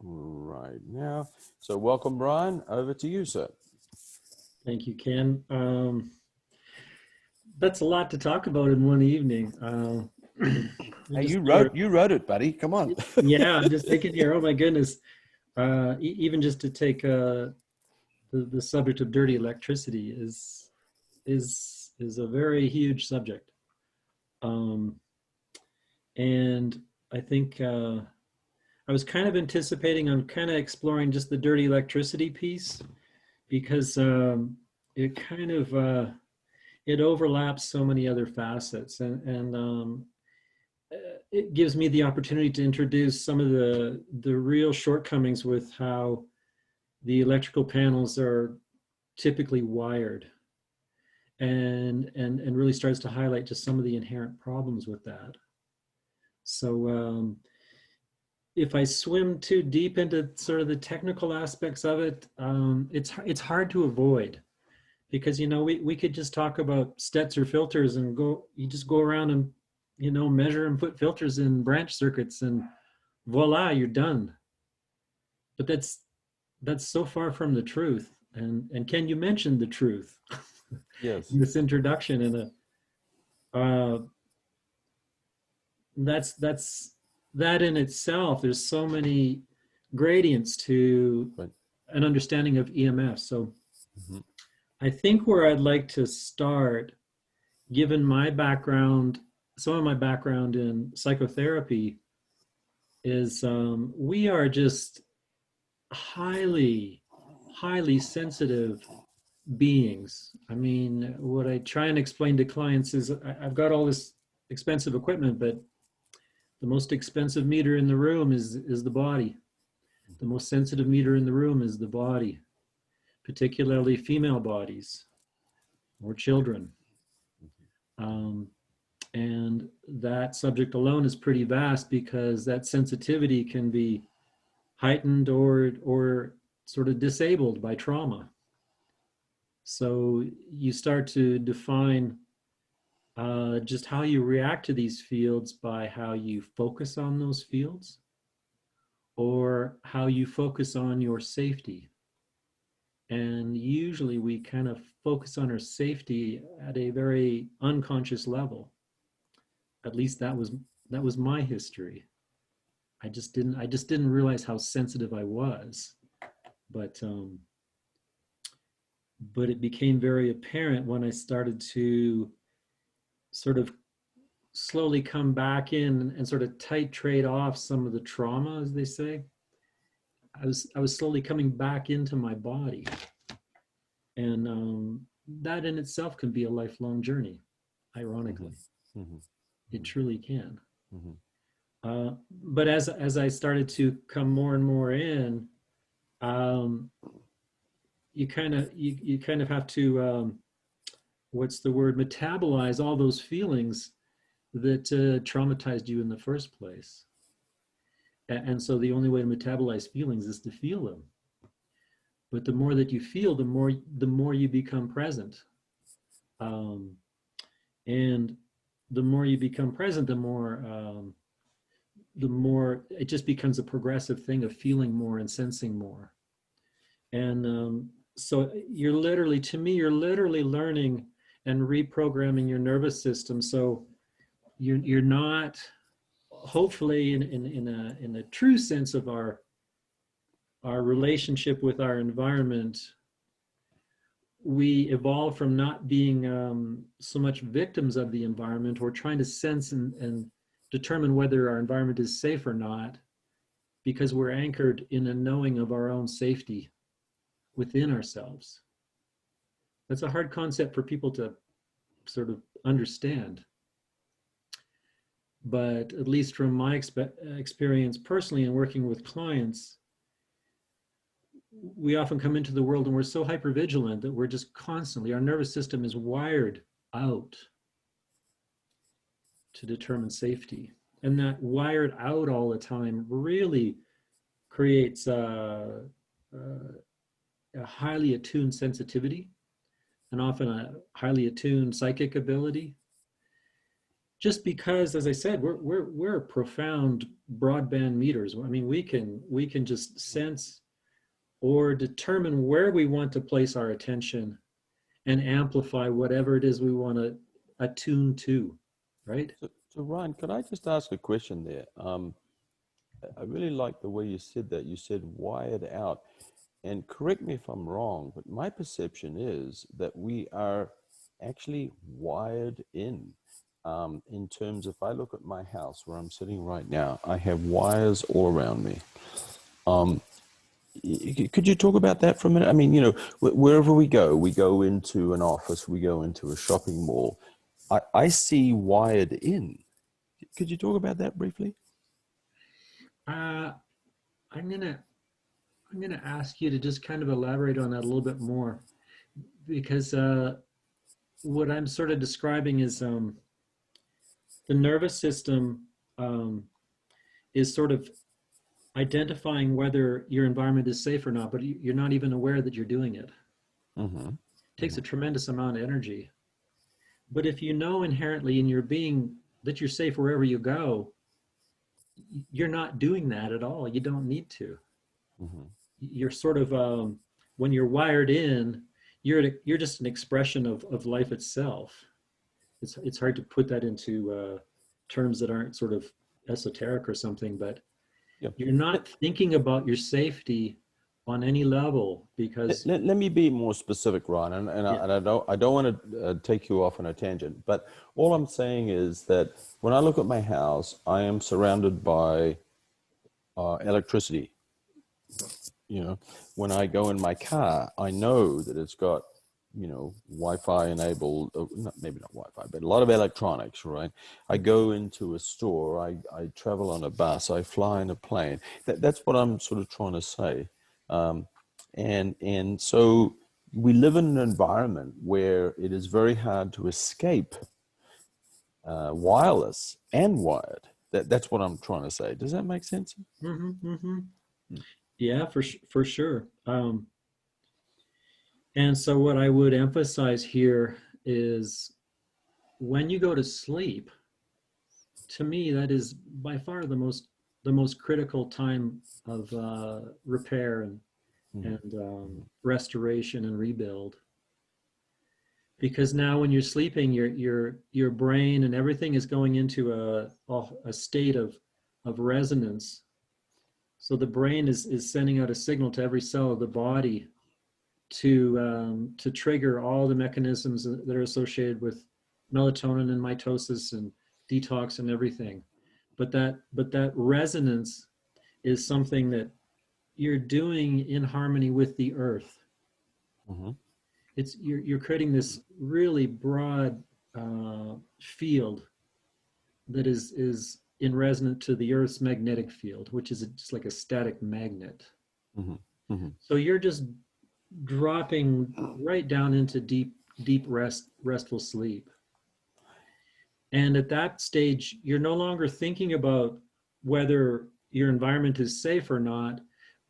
right now. So welcome, Brian. Over to you, sir. Thank you, Ken. That's a lot to talk about in one evening. Hey, you wrote it, buddy. Come on. Yeah, I'm just thinking here. Oh my goodness! Even just to take the subject of dirty electricity is a very huge subject, and I think I was kind of anticipating. I'm kind of exploring just the dirty electricity piece because it kind of it overlaps so many other facets, and it gives me the opportunity to introduce some of the real shortcomings with how the electrical panels are typically wired, and really starts to highlight just some of the inherent problems with that. So if I swim too deep into sort of the technical aspects of it, it's hard to avoid, because we could just talk about Stetzer filters and you just go around and measure and put filters in branch circuits and voila, you're done. But that's so far from the truth. And Ken, you mentioned the truth. Yes. In this introduction, and that's that in itself. There's so many gradients to an understanding of EMF. So I think where I'd like to start, given my background, some of my background in psychotherapy, is we are just highly sensitive beings. I mean, what I try and explain to clients is I've got all this expensive equipment, but the most expensive meter in the room is the body. The most sensitive meter in the room is the body, particularly female bodies or children. And that subject alone is pretty vast, because that sensitivity can be heightened or sort of disabled by trauma. So you start to define just how you react to these fields by how you focus on those fields, or how you focus on your safety. And usually we kind of focus on our safety at a very unconscious level. At least that was my history. I just didn't realize how sensitive I was. But it became very apparent when I started to sort of slowly come back in and sort of titrate off some of the trauma, as they say. I was slowly coming back into my body, and that in itself can be a lifelong journey. Ironically, it truly can. But as I started to come more and more in, you kind of have to what's the word, metabolize all those feelings that traumatized you in the first place. And so the only way to metabolize feelings is to feel them. But the more that you feel, the more you become present. And the more you become present, the more it just becomes a progressive thing of feeling more and sensing more. And so you're literally learning and reprogramming your nervous system. So you're not, hopefully, in a true sense of our relationship with our environment, we evolve from not being so much victims of the environment, or trying to sense and determine whether our environment is safe or not, because we're anchored in a knowing of our own safety within ourselves. That's a hard concept for people to sort of understand. But at least from my experience personally in working with clients, we often come into the world and we're so hypervigilant that we're just constantly, our nervous system is wired out to determine safety. And that wired out all the time really creates a highly attuned sensitivity, and often a highly attuned psychic ability, just because, as I said, we're profound broadband meters. I mean, we can just sense or determine where we want to place our attention and amplify whatever it is we want to attune to, right? So Ryan, could I just ask a question there? I really like the way you said that. You said wired out. And correct me if I'm wrong, but my perception is that we are actually wired in terms, if I look at my house where I'm sitting right now, I have wires all around me. Um, could you talk about that for a minute? I mean, you know, wherever we go into an office, we go into a shopping mall, I see wired in. Could you talk about that briefly? Uh, I'm gonna I'm gonna ask you to just kind of elaborate on that a little bit more, because what I'm sort of describing is the nervous system um, is sort of identifying whether your environment is safe or not, but you're not even aware that you're doing it. Mm-hmm. It takes a tremendous amount of energy. But if you know inherently in your being that you're safe wherever you go, you're not doing that at all. You don't need to. Mm-hmm. You're sort of when you're wired in, you're just an expression of life itself. It's hard to put that into terms that aren't sort of esoteric or something, but Yeah. you're not thinking about your safety on any level because Let me be more specific, Ron, yeah, and I don't want to take you off on a tangent, but all I'm saying is that when I look at my house, I am surrounded by electricity. You know, when I go in my car, I know that it's got, you know, Wi-Fi enabled, maybe not Wi-Fi, but a lot of electronics, right? I go into a store, I travel on a bus, I fly in a plane. That's what I'm sort of trying to say. Um, and so we live in an environment where it is very hard to escape wireless and wired. That's what I'm trying to say. Does that make sense? hmm hmm yeah, for sure. And so what I would emphasize here is when you go to sleep, to me, that is by far the most critical time of repair Mm-hmm. and restoration and rebuild. Because now, when you're sleeping, your brain and everything is going into a state of resonance. So the brain is sending out a signal to every cell of the body to trigger all the mechanisms that are associated with melatonin and mitosis and detox and everything. But that resonance is something that you're doing in harmony with the earth. Mm-hmm. It's you're creating this really broad field that is in resonance to the earth's magnetic field, which is just like a static magnet. Mm-hmm. Mm-hmm. So you're just dropping right down into deep restful sleep. And at that stage, you're no longer thinking about whether your environment is safe or not,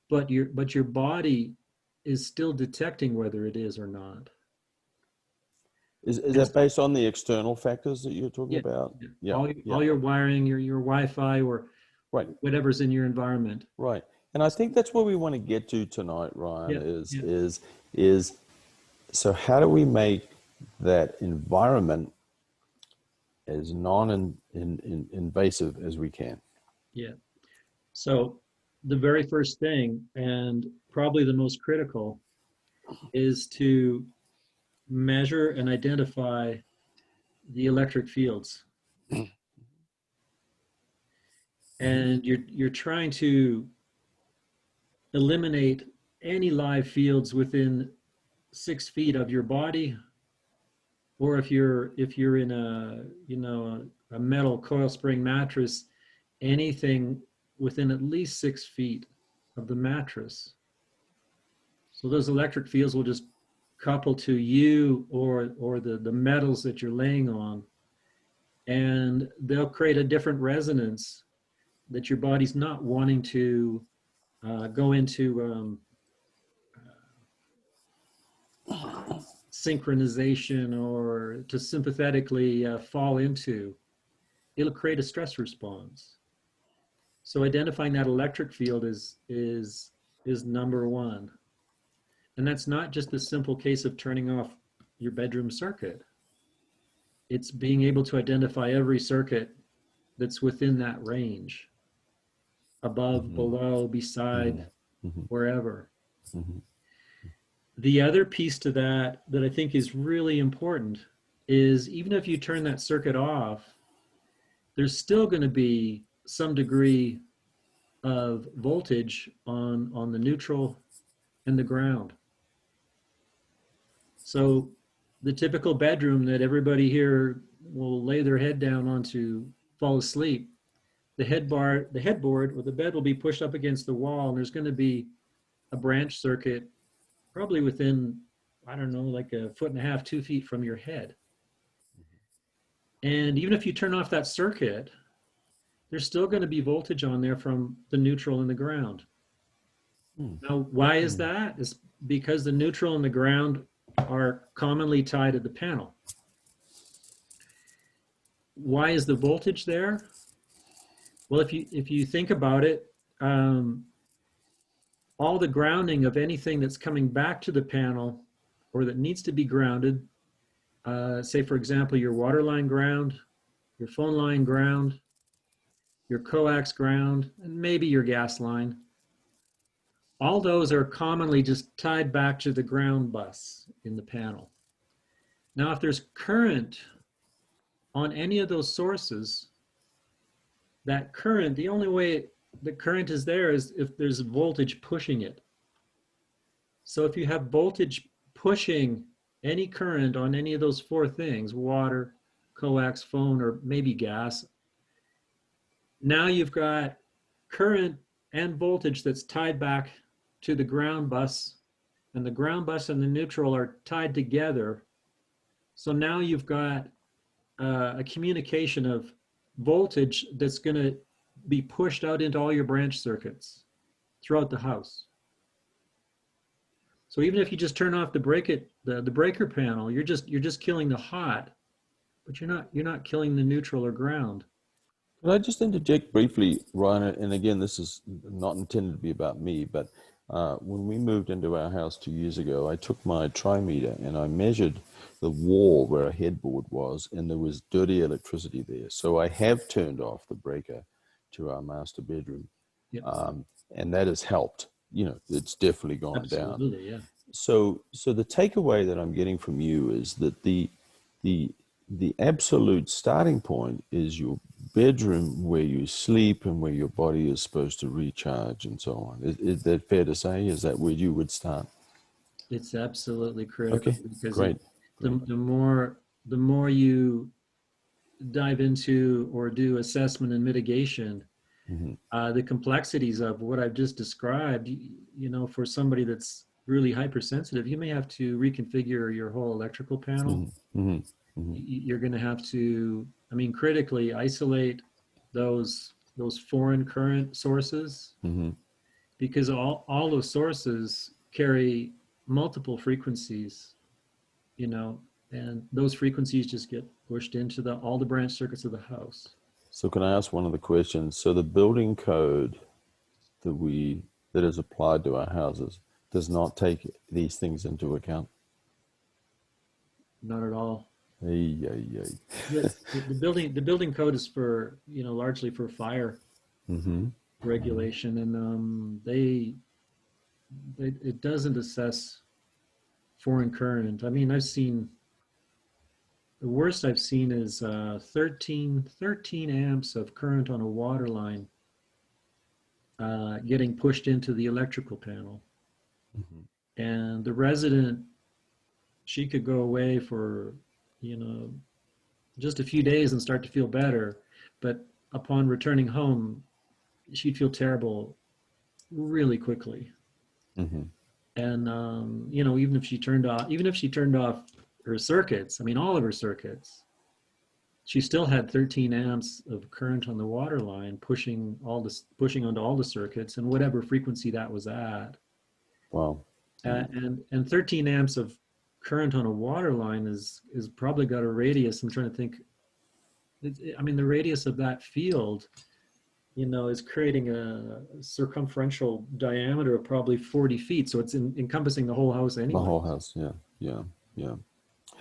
but your body is still detecting whether it is or not. Is And that based on the external factors that you're talking yeah, about? yeah. Yeah, all yeah, your wiring, your Wi-Fi or right, whatever's in your environment. right. And I think that's where we want to get to tonight, Ryan, Yeah, yeah, is so how do we make that environment as non-invasive as we can? yeah. So the very first thing, and probably the most critical, is to measure and identify the electric fields. Mm-hmm. And you're trying to eliminate any live fields within 6 feet of your body, or if you're in a metal coil spring mattress, anything within at least 6 feet of the mattress. So those electric fields will just couple to you or the metals that you're laying on, and they'll create a different resonance that your body's not wanting to go into synchronization or to sympathetically fall into. it'll create a stress response. So identifying that electric field is number one. And that's not just the simple case of turning off your bedroom circuit. It's being able to identify every circuit that's within that range, above, Mm-hmm. below, beside, Mm-hmm. wherever. Mm-hmm. The other piece to that that I think is really important is even if you turn that circuit off, there's still going to be some degree of voltage on the neutral and the ground. So the typical bedroom that everybody here will lay their head down on to fall asleep, the headboard or the bed will be pushed up against the wall, and there's going to be a branch circuit probably within, I don't know, like 1.5 feet, 2 feet from your head. And even if you turn off that circuit, there's still going to be voltage on there from the neutral and the ground. Now, why is that? It's because the neutral and the ground are commonly tied at the panel. Why is the voltage there? Well, if you think about it, all the grounding of anything that's coming back to the panel or that needs to be grounded, say for example, your water line ground, your phone line ground, your coax ground, and maybe your gas line. All those are commonly just tied back to the ground bus in the panel. Now, if there's current on any of those sources, that current, the only way the current is there is if there's voltage pushing it. So if you have voltage pushing any current on any of those four things, water, coax, phone, or maybe gas, now you've got current and voltage that's tied back to the ground bus, and the ground bus and the neutral are tied together. So now you've got a communication of voltage that's going to be pushed out into all your branch circuits throughout the house. So even if you just turn off the breaker panel, you're just killing the hot, but you're not killing the neutral or ground. Can I just interject briefly, Ryan? And again, this is not intended to be about me, but when we moved into our house 2 years ago, I took my trimeter and I measured the wall where a headboard was, and there was dirty electricity there. So I have turned off the breaker to our master bedroom, Yep. And that has helped. You know, it's definitely gone down. Absolutely, yeah. So the takeaway that I'm getting from you is that the absolute starting point is your bedroom where you sleep and where your body is supposed to recharge and so on. Is that fair to say? Is that where you would start? It's absolutely critical. Okay, because great. the more you dive into or do assessment and mitigation, the complexities of what I've just described, you know, for somebody that's really hypersensitive, you may have to reconfigure your whole electrical panel. You're going to have to, I mean, critically isolate those foreign current sources, because all those sources carry multiple frequencies, you know, and those frequencies just get pushed into all the branch circuits of the house. So can I ask one of the questions? So the building code that is applied to our houses does not take these things into account? Not at all. The the building code is for, you know, largely for fire regulation, and it doesn't assess foreign current. I mean, the worst I've seen is 13 amps of current on a water line getting pushed into the electrical panel. And the resident, she could go away for, you know, just a few days and start to feel better. But upon returning home, she'd feel terrible really quickly. And, you know, even if she turned off her circuits, I mean, all of her circuits, she still had 13 amps of current on the water line pushing onto all the circuits and whatever frequency that was at. Wow. And 13 amps of current on a water line is probably got a radius. I'm trying to think. I mean, the radius of that field, you know, is creating a circumferential diameter of probably 40 feet. So it's encompassing the whole house The anyway. whole house, yeah, yeah, yeah.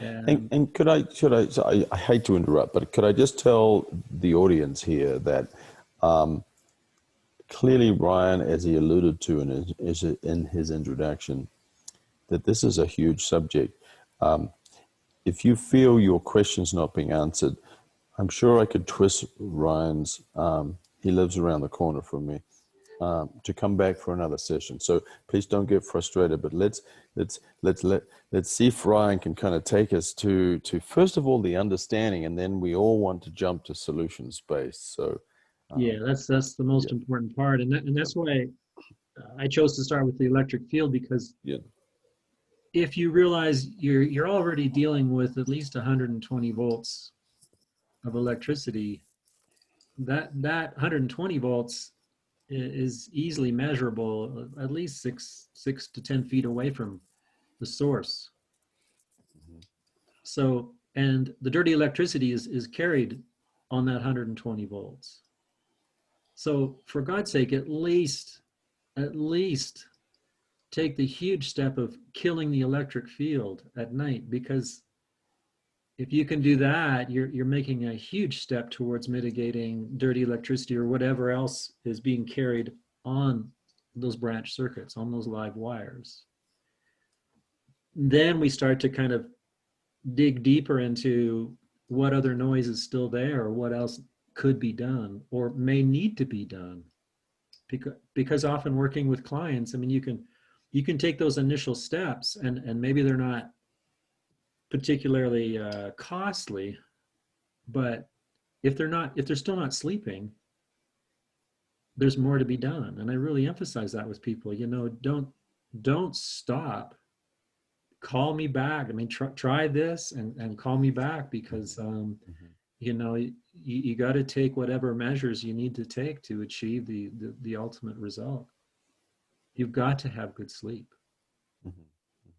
And And so I hate to interrupt, but could I just tell the audience here that clearly Ryan, as he alluded to in his introduction, that this is a huge subject. If you feel your question's not being answered, I'm sure I could twist Ryan's, he lives around the corner from me, to come back for another session. So please don't get frustrated, but let's see if Ryan can kind of take us to first of all the understanding, and then we all want to jump to solution space. So yeah, that's the most yeah, important part. And that's why I chose to start with the electric field, because yeah, if you realize you're already dealing with at least 120 volts of electricity, that 120 volts is easily measurable, at least six to 10 feet away from the source. So, and the dirty electricity is carried on that 120 volts. So for God's sake, at least take the huge step of killing the electric field at night, because if you can do that, you're making a huge step towards mitigating dirty electricity or whatever else is being carried on those branch circuits, on those live wires. Then we start to kind of dig deeper into what other noise is still there, or what else could be done or may need to be done. Because often working with clients, I mean, you can take those initial steps, and maybe they're not particularly costly, but if they're still not sleeping, there's more to be done. And I really emphasize that with people. You know, don't stop. Call me back. I mean, try this and call me back, because you know, you got to take whatever measures you need to take to achieve the ultimate result. You've got to have good sleep.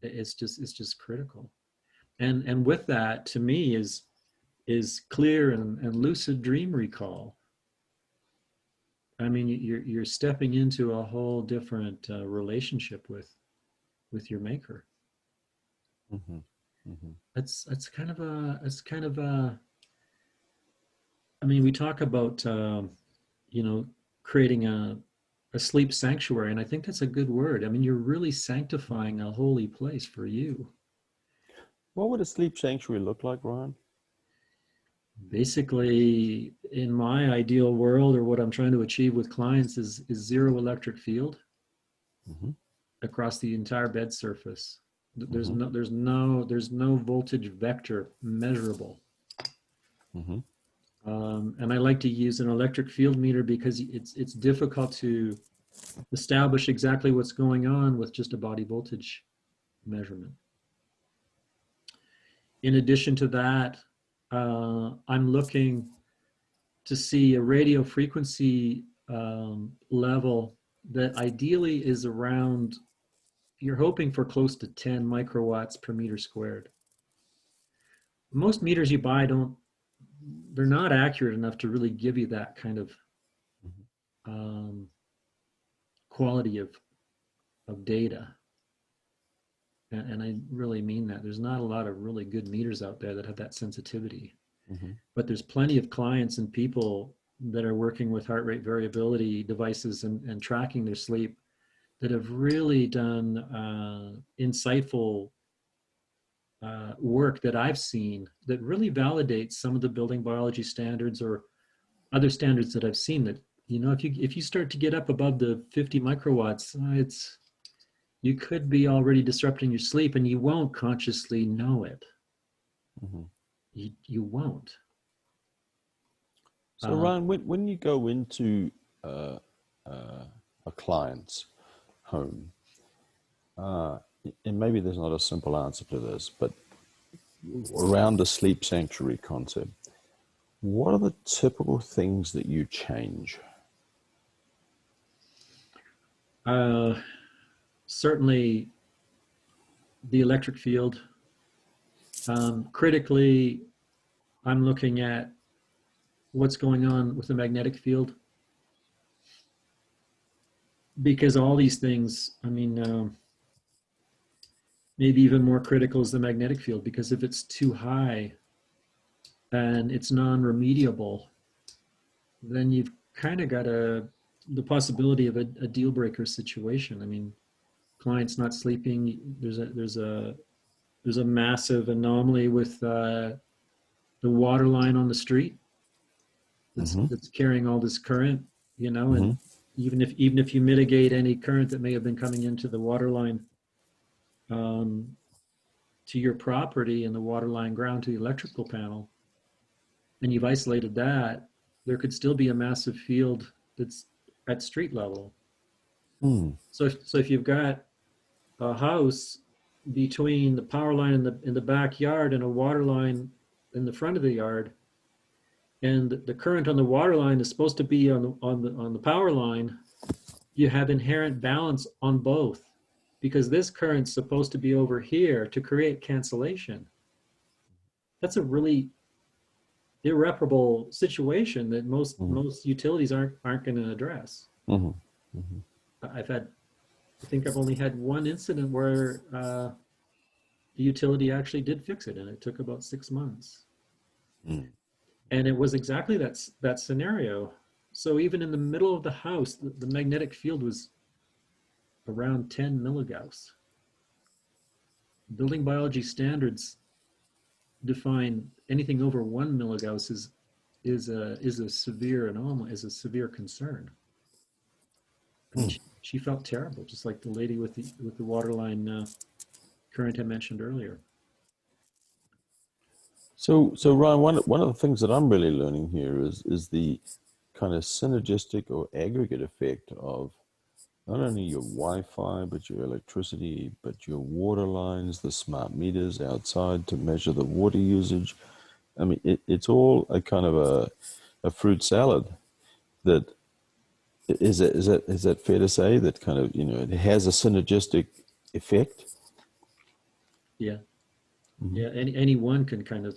It's just critical. And with that, to me, is clear and lucid dream recall. I mean, you're stepping into a whole different relationship with your maker. mm-hmm, mm-hmm, It's kind of a. I mean, we talk about you know, creating a sleep sanctuary, and I think that's a good word. I mean, you're really sanctifying a holy place for you. What would a sleep sanctuary look like, Ryan? Basically, in my ideal world, or what I'm trying to achieve with clients, is zero electric field Mm-hmm, across the entire bed surface. mm-hmm, There's no voltage vector measurable. mm-hmm, And I like to use an electric field meter, because it's difficult to establish exactly what's going on with just a body voltage measurement. In addition to that, I'm looking to see a radio frequency level that ideally is around, you're hoping for close to 10 microwatts per meter squared. Most meters you buy they're not accurate enough to really give you that kind of um, quality of data. And I really mean that. There's not a lot of really good meters out there that have that sensitivity. mm-hmm, But there's plenty of clients and people that are working with heart rate variability devices and tracking their sleep, that have really done insightful work that I've seen, that really validates some of the building biology standards or other standards that I've seen, that, you know, if you start to get up above the 50 microwatts, you could be already disrupting your sleep, and you won't consciously know it. mm-hmm. You won't. So Ryan, when you go into uh, a client's home, and maybe there's not a simple answer to this, but around the sleep sanctuary concept, what are the typical things that you change? Certainly the electric field. Critically, I'm looking at what's going on with the magnetic field, because all these things, I mean, maybe even more critical is the magnetic field, because if it's too high and it's non-remediable, then you've kind of got the possibility of a deal breaker situation. I mean, clients not sleeping. There's a massive anomaly with the water line on the street Mm-hmm. that's carrying all this current, Mm-hmm. and even if you mitigate any current that may have been coming into the water line, um, to your property and the water line ground to the electrical panel, and you've isolated that, there could still be a massive field that's at street level. Mm. So if you've got a house between the power line in the backyard and a water line in the front of the yard, and the current on the water line is supposed to be on the power line, you have inherent balance on both, because this current's supposed to be over here to create cancellation. That's a really irreparable situation that Mm-hmm. most utilities aren't going to address. Mm-hmm. Mm-hmm. I think I've only had one incident where the utility actually did fix it, and it took about 6 months. Mm. And it was exactly that scenario. So even in the middle of the house, the magnetic field was around 10 milligauss. Building biology standards define anything over 1 milligauss is a severe anomaly, is a severe concern. I mean, Mm. she felt terrible, just like the lady with the water line current I mentioned earlier. So Ryan, one of the things that I'm really learning here is the kind of synergistic or aggregate effect of not only your Wi-Fi, but your electricity, but your water lines, the smart meters outside to measure the water usage. I mean, it's all a kind of a fruit salad that is that fair to say that kind of, it has a synergistic effect? Yeah, Mm-hmm. yeah. Any one can kind of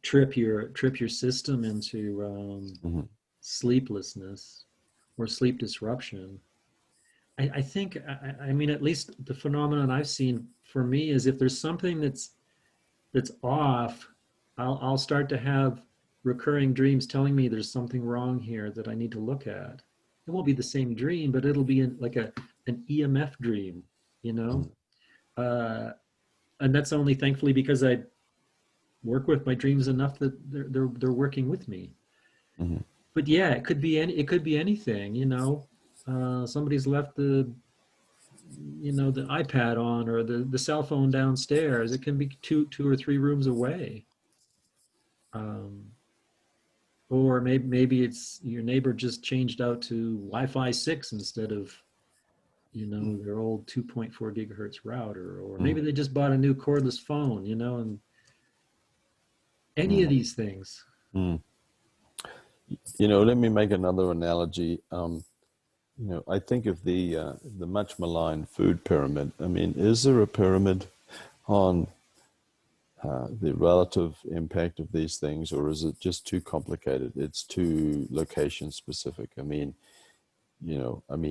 trip your system into Mm-hmm. sleeplessness or sleep disruption. I think, I mean, at least the phenomenon I've seen for me is if there's something that's off, I'll start to have recurring dreams telling me there's something wrong here that I need to look at. It won't be the same dream, but it'll be like an EMF dream, you know. Uh, and that's only thankfully because I work with my dreams enough that they're working with me. Mm-hmm. But yeah, it could be anything, you know. Somebody's left the iPad on, or the cell phone downstairs. It can be two or three rooms away. Um, or maybe it's your neighbor just changed out to Wi-Fi 6 instead of their old 2.4 gigahertz router, or maybe they just bought a new cordless phone, and any of Mm-hmm. these things. Mm. Let me make another analogy. I think of the much maligned food pyramid. I mean, is there a pyramid on the relative impact of these things, or is it just too complicated? It's too location specific.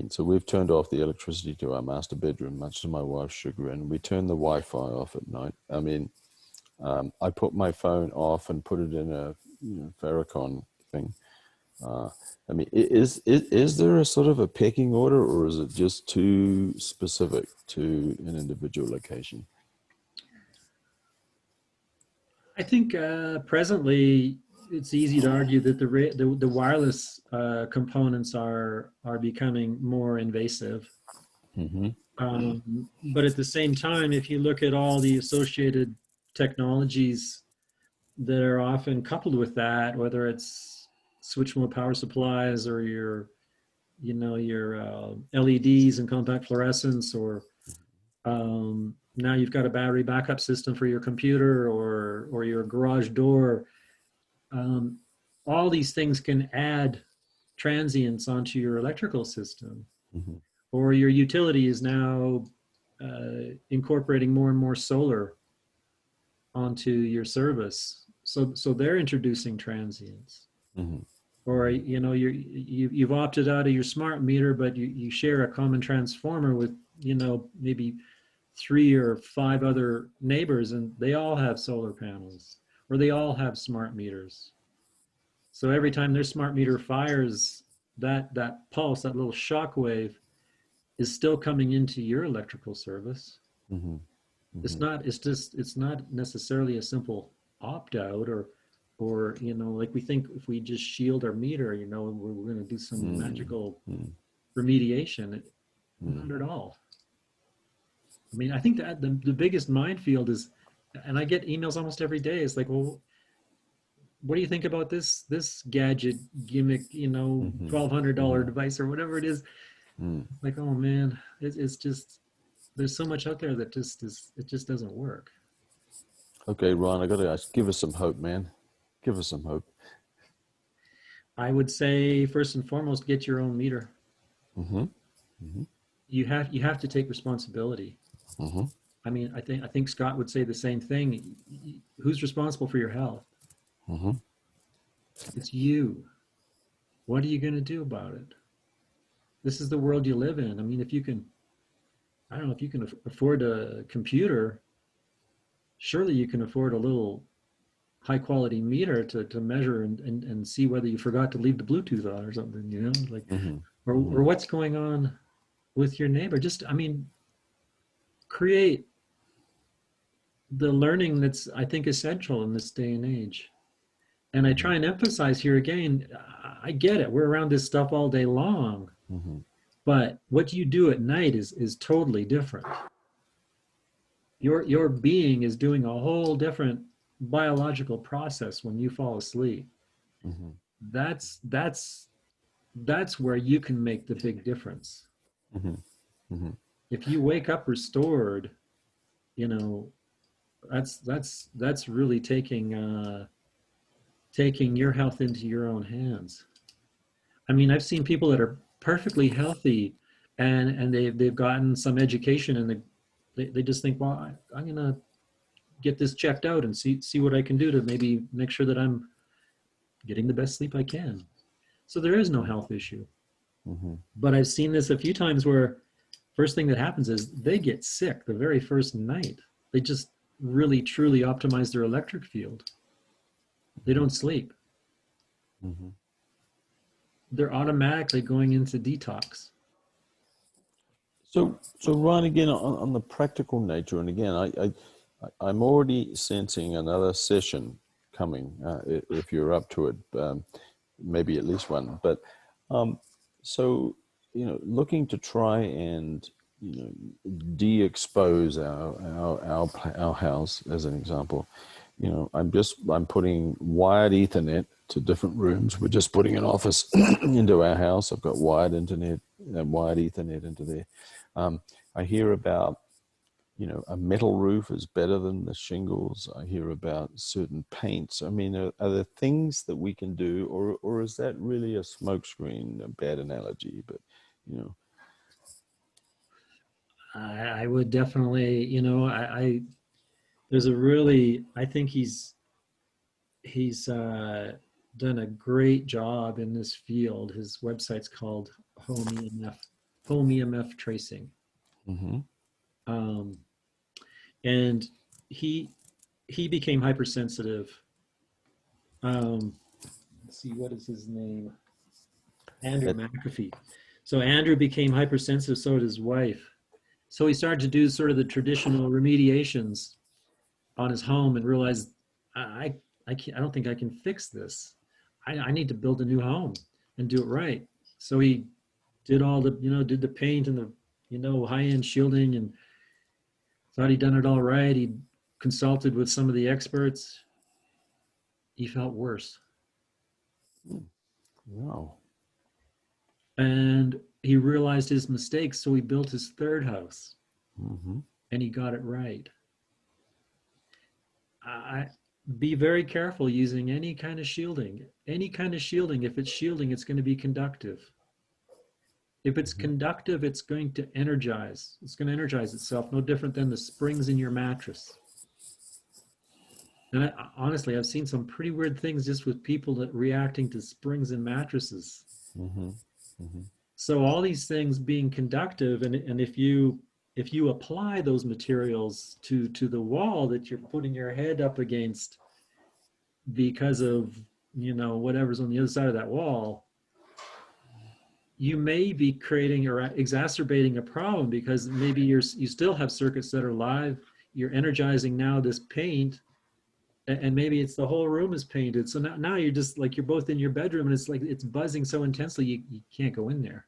So we've turned off the electricity to our master bedroom, much to my wife's chagrin. We turn the Wi-Fi off at night. I mean, I put my phone off and put it in a Farrakhan thing. Uh, I mean, is there a sort of a pecking order, or is it just too specific to an individual location? I think presently it's easy to argue that the wireless components are becoming more invasive. Mm-hmm. But at the same time, if you look at all the associated technologies that are often coupled with that, whether it's switch mode power supplies, or your LEDs and compact fluorescence, or now you've got a battery backup system for your computer, or your garage door. Um, all these things can add transients onto your electrical system, Mm-hmm. or your utility is now incorporating more and more solar onto your service. so they're introducing transients. Hmm. Or you've opted out of your smart meter, but you share a common transformer with maybe 3 or 5 other neighbors, and they all have solar panels, or they all have smart meters. So every time their smart meter fires, that pulse, that little shock wave, is still coming into your electrical service. Hmm. It's Hmm. not. It's not necessarily a simple opt out, or like we think if we just shield our meter, we're going to do some magical remediation. Not at all. I mean, I think that the biggest minefield is, and I get emails almost every day. It's like, well, what do you think about this gadget gimmick? Hmm. $1,200 Hmm. device or whatever it is. Like, oh man, it's just there's so much out there that it just doesn't work. Okay, Ryan, I got to ask, give us some hope, man. Give us some hope. I would say first and foremost, get your own meter. Hmm. Hmm. You have to take responsibility. Hmm. I mean, I think Scott would say the same thing. Who's responsible for your health? Hmm. It's you. What are you going to do about it? This is the world you live in. I mean, if you can, I don't know, if you can afford a computer, surely you can afford a little high quality meter to measure and see whether you forgot to leave the Bluetooth on or something, like, Hmm. or Hmm. what's going on with your neighbor. Just, I mean, create the learning that's, I think, essential in this day and age. And I try and emphasize here again, I get it. We're around this stuff all day long, Hmm. but what you do at night is totally different. Your being is doing a whole different biological process when you fall asleep. Hmm. That's that's where you can make the big difference. Hmm. Hmm. If you wake up restored, you know, that's really taking your health into your own hands. I mean, I've seen people that are perfectly healthy, and they've gotten some education, and they just think, well, I'm gonna get this checked out and see what I can do to maybe make sure that I'm getting the best sleep I can. So there is no health issue. Hmm. But I've seen this a few times where first thing that happens is they get sick the very first night. They just really truly optimize their electric field. They don't sleep. Hmm. They're automatically going into detox. So Ryan, again on the practical nature, and again, I'm already sensing another session coming. If you're up to it, maybe at least one. But um, so looking to try and de-expose our house as an example. I'm putting wired Ethernet to different rooms. We're just putting an office into our house. I've got wired internet and wired Ethernet into there. I hear about, a metal roof is better than the shingles. I hear about certain paints. I mean, are there things that we can do, or is that really a smokescreen? A bad analogy, but you know. I would definitely, I there's a really, I think he's done a great job in this field. His website's called Home EMF Tracing. Mm-hmm. Um, and he he became hypersensitive. Let's see, what is his name? Andrew That. McAfee. So Andrew became hypersensitive, so did his wife. So he started to do sort of the traditional remediations on his home and realized, I don't think I can fix this. I need to build a new home and do it right. So he did all the, did the paint and the, high-end shielding, and thought he'd done it all right. He consulted with some of the experts. He felt worse. Wow. And he realized his mistakes. So he built his third house Mm-hmm. and he got it right. I Be very careful using any kind of shielding. Any kind of shielding, if it's shielding, it's going to be conductive. If it's Mm-hmm. conductive, it's going to energize. It's going to energize itself, no different than the springs in your mattress. And honestly, I've seen some pretty weird things just with people that reacting to springs and mattresses. Mm-hmm. Mm-hmm. So all these things being conductive, and if you apply those materials to the wall that you're putting your head up against because of, you know, whatever's on the other side of that wall, you may be creating or exacerbating a problem because maybe you still have circuits that are live. You're energizing now this paint, and maybe it's the whole room is painted. So now you're just like, you're both in your bedroom and it's like it's buzzing so intensely you can't go in there.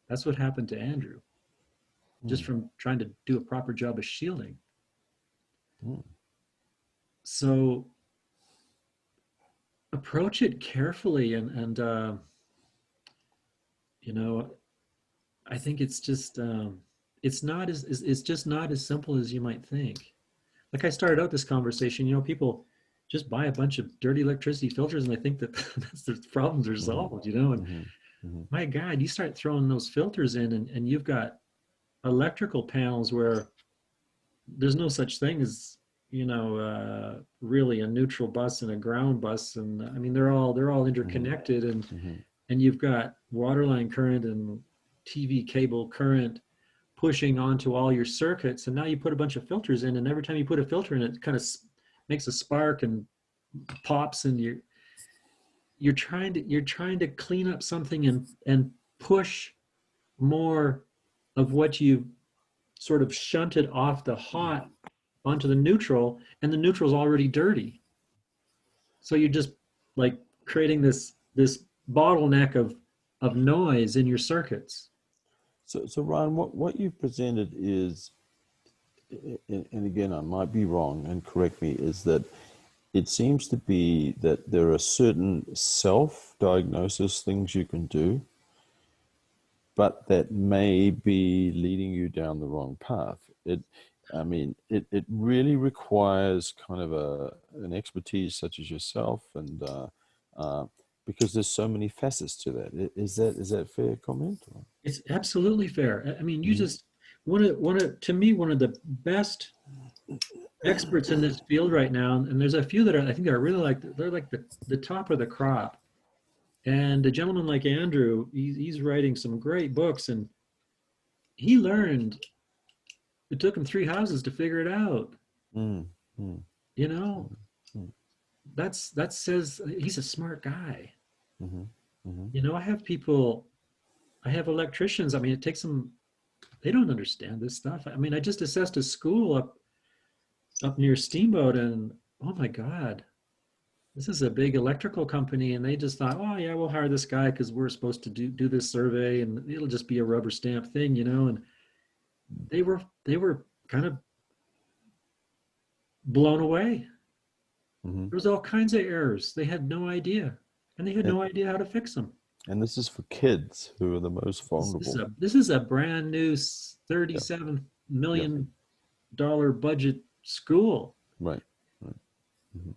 That's what happened to Andrew, just from trying to do a proper job of shielding. Mm-hmm. So approach it carefully, and you know, I think it's just it's not it's just not as simple as you might think. Like I started out this conversation, you know, people just buy a bunch of dirty electricity filters and they think that that's their problems are solved, you know. And Mm-hmm. Mm-hmm. my God, you start throwing those filters in, and you've got electrical panels where there's no such thing as, you know, really a neutral bus and a ground bus, and I mean they're all interconnected, Mm-hmm. and you've got waterline current and TV cable current pushing onto all your circuits, and now you put a bunch of filters in, and every time you put a filter in, it kind of makes a spark and pops, and you're trying to clean up something and push more of what you sort of shunted off the hot onto the neutral, and the neutral's already dirty. So you're just like creating this bottleneck of noise in your circuits. So Ryan, what you've presented is, and again, I might be wrong, and correct me, is that it seems to be that there are certain self-diagnosis things you can do, but that may be leading you down the wrong path. I mean, it really requires kind of an expertise such as yourself, and uh, because there's so many facets to that. Is that fair comment? It's absolutely fair. I mean, you Mm-hmm. just one of to me one of the best experts in this field right now, and there's a few that I think are really like they're like the top of the crop. And a gentleman like Andrew, he's writing some great books, and he learned it took him three houses to figure it out. Mm-hmm. You know, that says he's a smart guy. Mm-hmm. Mm-hmm. You know, I have electricians. I mean, it takes them. They don't understand this stuff. I mean, I just assessed a school up near Steamboat, and oh my God, this is a big electrical company, and they just thought, oh yeah, we'll hire this guy because we're supposed to do this survey, and it'll just be a rubber stamp thing, you know. And they were kind of blown away. Mm-hmm. There was all kinds of errors. They had no idea, and they had And no idea how to fix them. and this is for kids who are the most vulnerable. This is a brand new Yeah. $37 Yeah. million budget school, Right. Right. Mm-hmm.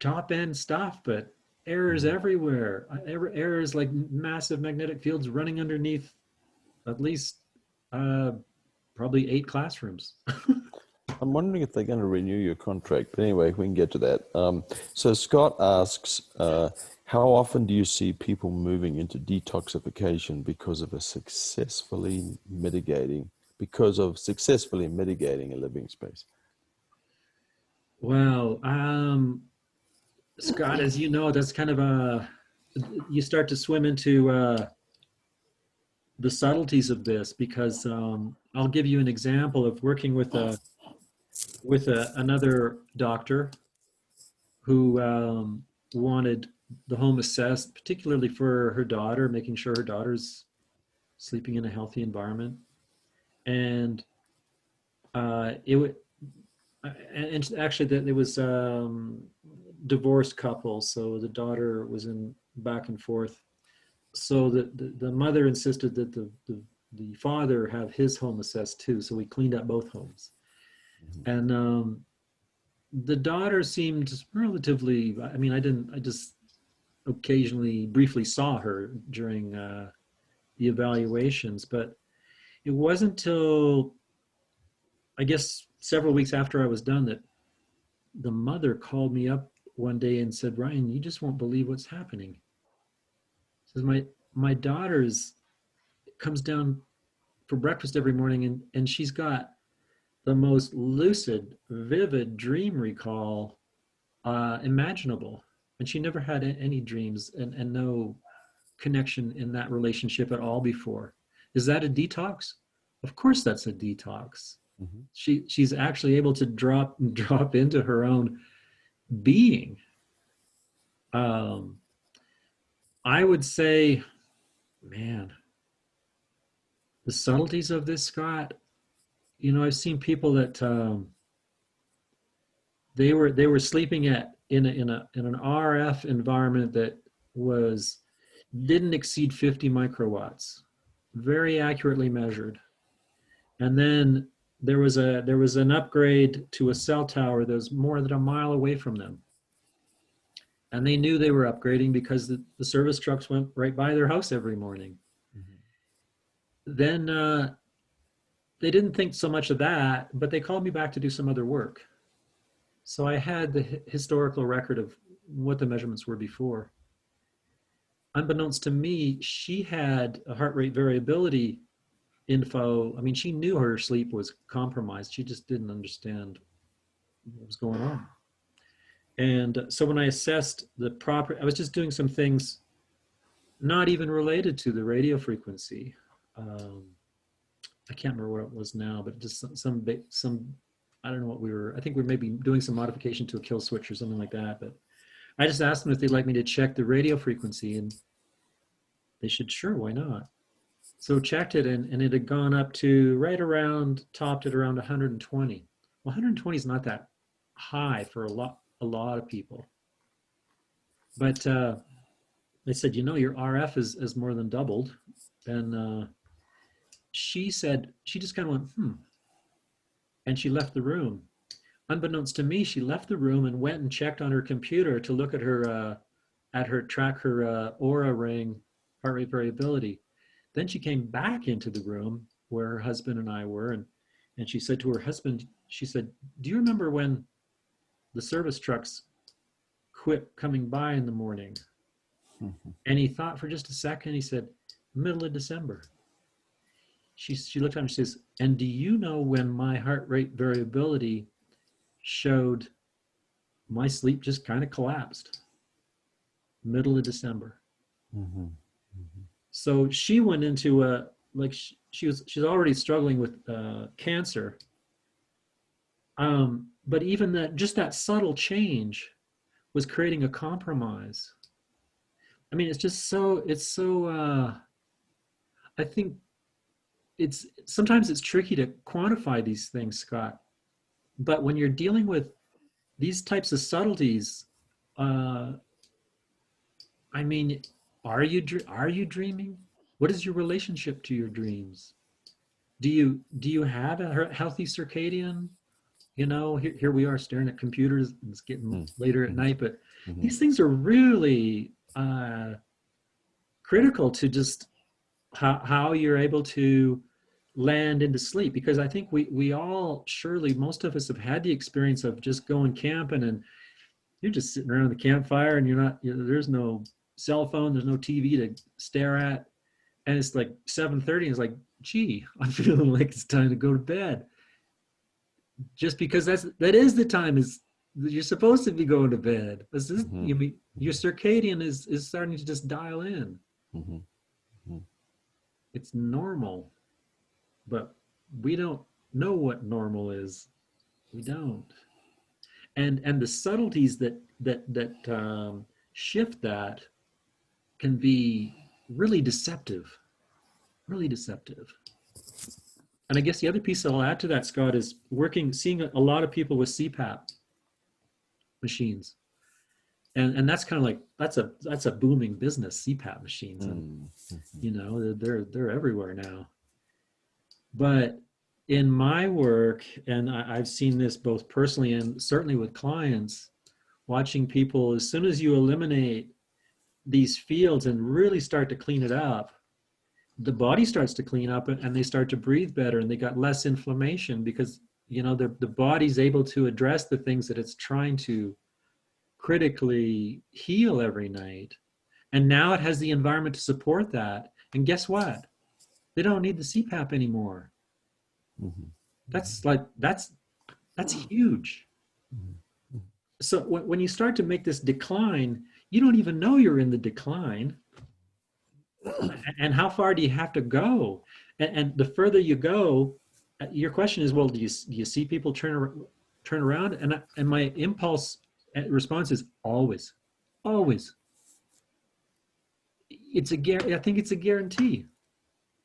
top end stuff, but errors Mm-hmm. everywhere. Errors like massive magnetic fields running underneath at least uh, probably 8 classrooms. I'm wondering if they're going to renew your contract. But anyway, we can get to that. So Scott asks, how often do you see people moving into detoxification because of successfully mitigating a living space? Well, Scott, as you know, that's kind of you start to swim into the subtleties of this because I'll give you an example of working with another doctor who wanted the home assessed, particularly for her daughter, making sure her daughter's sleeping in a healthy environment. And it would, and actually, that it was divorced couple, so the daughter was in back and forth. So the mother insisted that the father have his home assessed too. So we cleaned up both homes, and the daughter seemed relatively. I mean, I didn't. I just occasionally briefly saw her during the evaluations, but it wasn't till I guess several weeks after I was done that the mother called me up one day and said, Ryan, you just won't believe what's happening. Says my daughter's comes down for breakfast every morning, and she's got the most lucid, vivid dream recall imaginable. And she never had any dreams and no connection in that relationship at all before. Is that a detox? Of course that's a detox. Mm-hmm. She's actually able to drop into her own being. I would say, man, the subtleties of this, Scott, you know, I've seen people that they were sleeping in an RF environment that didn't exceed 50 microwatts, very accurately measured. And then there was an upgrade to a cell tower that was more than a mile away from them. And they knew they were upgrading because the service trucks went right by their house every morning. Mm-hmm. Then they didn't think so much of that, but they called me back to do some other work. So I had the historical record of what the measurements were before. Unbeknownst to me, she had a heart rate variability info. I mean, she knew her sleep was compromised. She just didn't understand what was going on. And so when I assessed I was just doing some things not even related to the radio frequency. I can't remember what it was now, but just some I don't know what I think we were maybe doing some modification to a kill switch or something like that. But I just asked them if they'd like me to check the radio frequency, and they said, sure, why not? So checked it, and it had gone up to topped at around 120. Well, 120 is not that high for a lot of people. But they said, you know, your RF is more than doubled. And she said, she just kind of went, and she left the room. Unbeknownst to me, she left the room and went and checked on her computer to look at track her aura ring, heart rate variability. Then she came back into the room where her husband and I were, and she said to her husband, she said, do you remember when the service trucks quit coming by in the morning? Mm-hmm. And he thought for just a second. He said, middle of December. She looked at him and she says, and do you know when my heart rate variability showed my sleep just kind of collapsed? Middle of December. Mm-hmm. Mm-hmm. So she went into she's already struggling with cancer. But even that subtle change was creating a compromise. I mean, it's so I think sometimes it's tricky to quantify these things, Scott. But when you're dealing with these types of subtleties, I mean, are you dreaming? What is your relationship to your dreams? Do you have a healthy circadian? You know, here we are staring at computers, and it's getting later at night, but these things are really critical to just how you're able to land into sleep. Because I think we all, surely most of us have had the experience of just going camping and you're just sitting around the campfire and there's no cell phone, there's no TV to stare at. And it's like 7:30 and it's like, gee, I'm feeling like it's time to go to bed. Just because that is the time you're supposed to be going to bed. This is, your circadian is starting to just dial in. Mm-hmm. Mm-hmm. It's normal, but we don't know what normal is. We don't. And the subtleties that shift that can be really deceptive, really deceptive. And I guess the other piece I'll add to that, Scott, is seeing a lot of people with CPAP machines. And that's kind of like, that's a booming business, CPAP machines. And, you know, they're everywhere now. But in my work, and I've seen this both personally and certainly with clients, watching people, as soon as you eliminate these fields and really start to clean it up, the body starts to clean up and they start to breathe better and they got less inflammation because the body's able to address the things that it's trying to critically heal every night. And now it has the environment to support that. And guess what? They don't need the CPAP anymore. Mm-hmm. That's huge. Mm-hmm. So when you start to make this decline, you don't even know you're in the decline. And how far do you have to go? And the further you go, your question is, well, do you see people turn around? And my impulse response is always, always. I think it's a guarantee.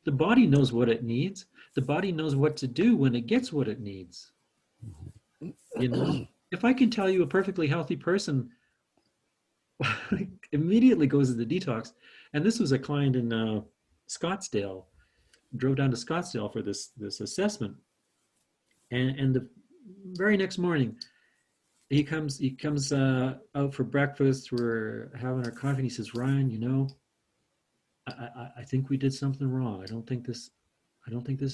The body knows what it needs. The body knows what to do when it gets what it needs. If I can tell you a perfectly healthy person immediately goes to the detox, and this was a client in Scottsdale, drove down to Scottsdale for this assessment, and the very next morning he comes out for breakfast. We're having our coffee, and he says, "Ryan, I think we did something wrong. I don't think this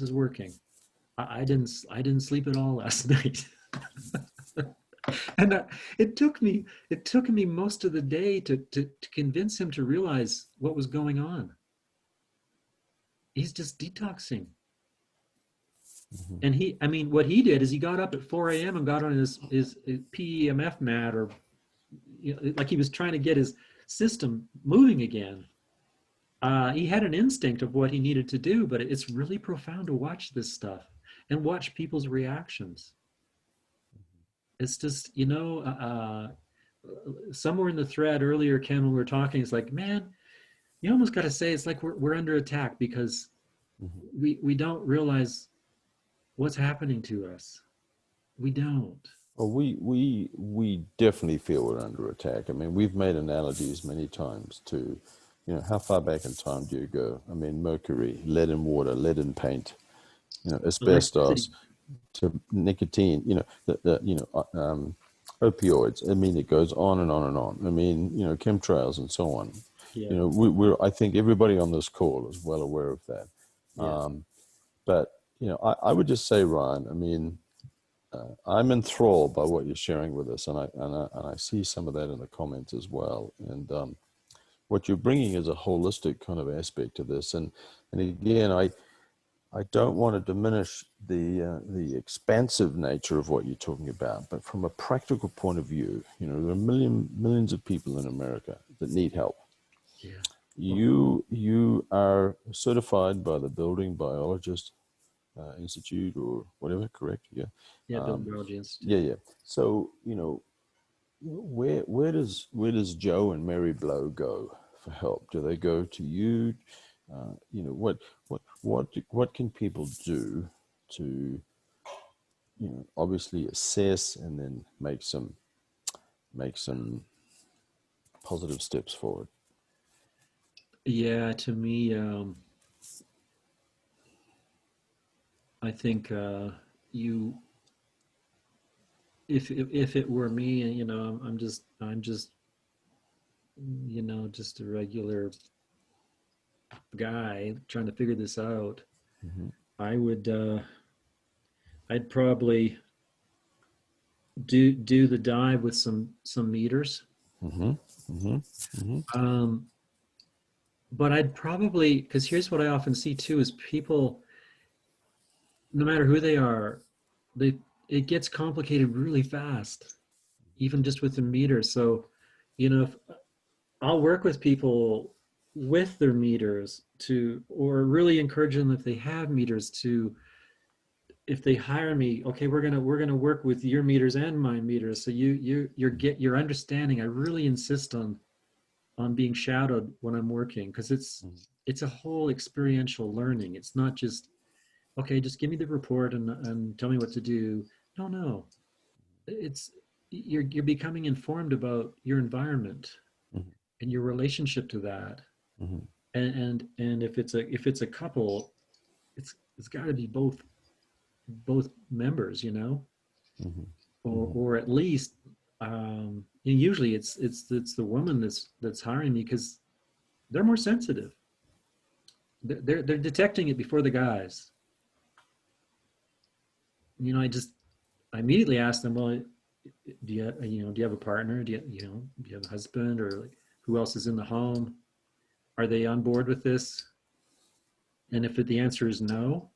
is working. I didn't sleep at all last night." And it took me most of the day to convince him to realize what was going on. He's just detoxing. Mm-hmm. And what he did is he got up at 4 a.m. and got on his PEMF mat, or like he was trying to get his system moving again. He had an instinct of what he needed to do, but it's really profound to watch this stuff and watch people's reactions. It's just, somewhere in the thread earlier, Ken, when we were talking, it's like, man, you almost got to say it's like we're under attack because we don't realize what's happening to us. We don't. Well, we definitely feel we're under attack. I mean, we've made analogies many times to, how far back in time do you go? I mean, mercury, lead in water, lead in paint, asbestos, to nicotine, opioids. I mean, it goes on and on and on. I mean, chemtrails and so on. Yeah. I think everybody on this call is well aware of that. Yeah. But I would just say, Ryan, I mean, I'm enthralled by what you're sharing with us, and I see some of that in the comments as well. And what you're bringing is a holistic kind of aspect to this. And again, I don't want to diminish the expansive nature of what you're talking about, but from a practical point of view, there are millions of people in America that need help. Yeah. You are certified by the Building Biologist Institute or whatever, correct? Yeah. Yeah, Building Biology Institute. Yeah. So where does Joe and Mary Blow go for help? Do they go to you? What can people do to obviously assess and then make some positive steps forward? Yeah, to me, I think if it were me, I'm just just a regular guy trying to figure this out. Mm-hmm. I'd probably do the dive with some meters. Mm-hmm. Mm-hmm. Mm-hmm. But I'd probably, because here's what I often see too, is people, no matter who they are, it gets complicated really fast, even just with the meters. So, if I'll work with people with their meters or really encourage them, if they have meters, to, if they hire me, okay, we're gonna work with your meters and my meters. So you're understanding. I really insist on being shadowed when I'm working, because it's a whole experiential learning. It's not just, okay, just give me the report and tell me what to do. No, it's you're becoming informed about your environment and your relationship to that. And if it's a couple, it's got to be both members, or at least usually it's the woman that's hiring me, because they're more sensitive. They're detecting it before the guys. I immediately asked them, well, do you have a partner? Do you have a husband, or like, who else is in the home? Are they on board with this? And if the answer is no,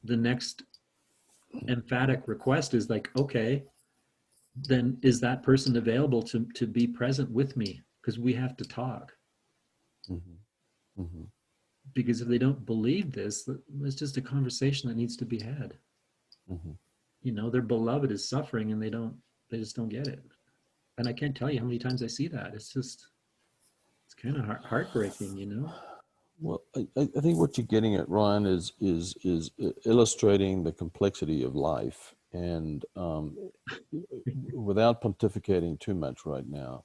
the next emphatic request is like, okay, then is that person available to be present with me? Because we have to talk. Hmm. Hmm. Because if they don't believe this, it's just a conversation that needs to be had. Hmm. Their beloved is suffering and they just don't get it. And I can't tell you how many times I see that. It's kind of heartbreaking. Well, I think what you're getting at, Ryan, is illustrating the complexity of life, and without pontificating too much right now.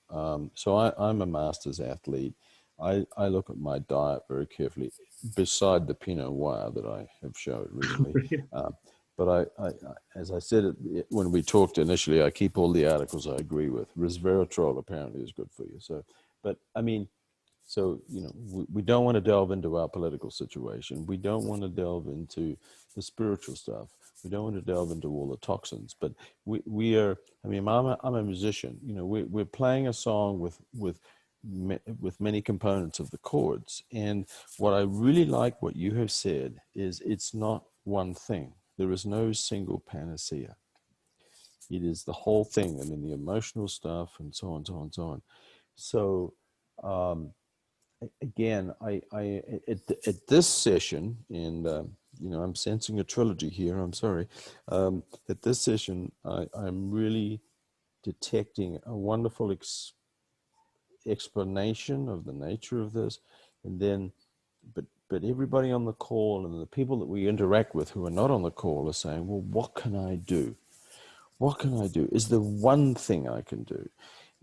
So I'm a masters athlete. I look at my diet very carefully, beside the Pinot Noir that I have showed recently. Um, but as I said when we talked initially, I keep all the articles I agree with. Resveratrol apparently is good for you. So, but I mean, so, we don't want to delve into our political situation. We don't want to delve into the spiritual stuff. We don't want to delve into all the toxins. But we are, I mean, I'm a musician. We're playing a song with many components of the chords. And what I really like what you have said is it's not one thing. There is no single panacea. It is the whole thing. I mean, the emotional stuff and so on, so on, so on. So, again, at this session, and I'm sensing a trilogy here. I'm sorry. At this session, I'm really detecting a wonderful explanation of the nature of this, and then, but everybody on the call and the people that we interact with who are not on the call are saying, "Well, what can I do? What can I do? Is there one thing I can do?"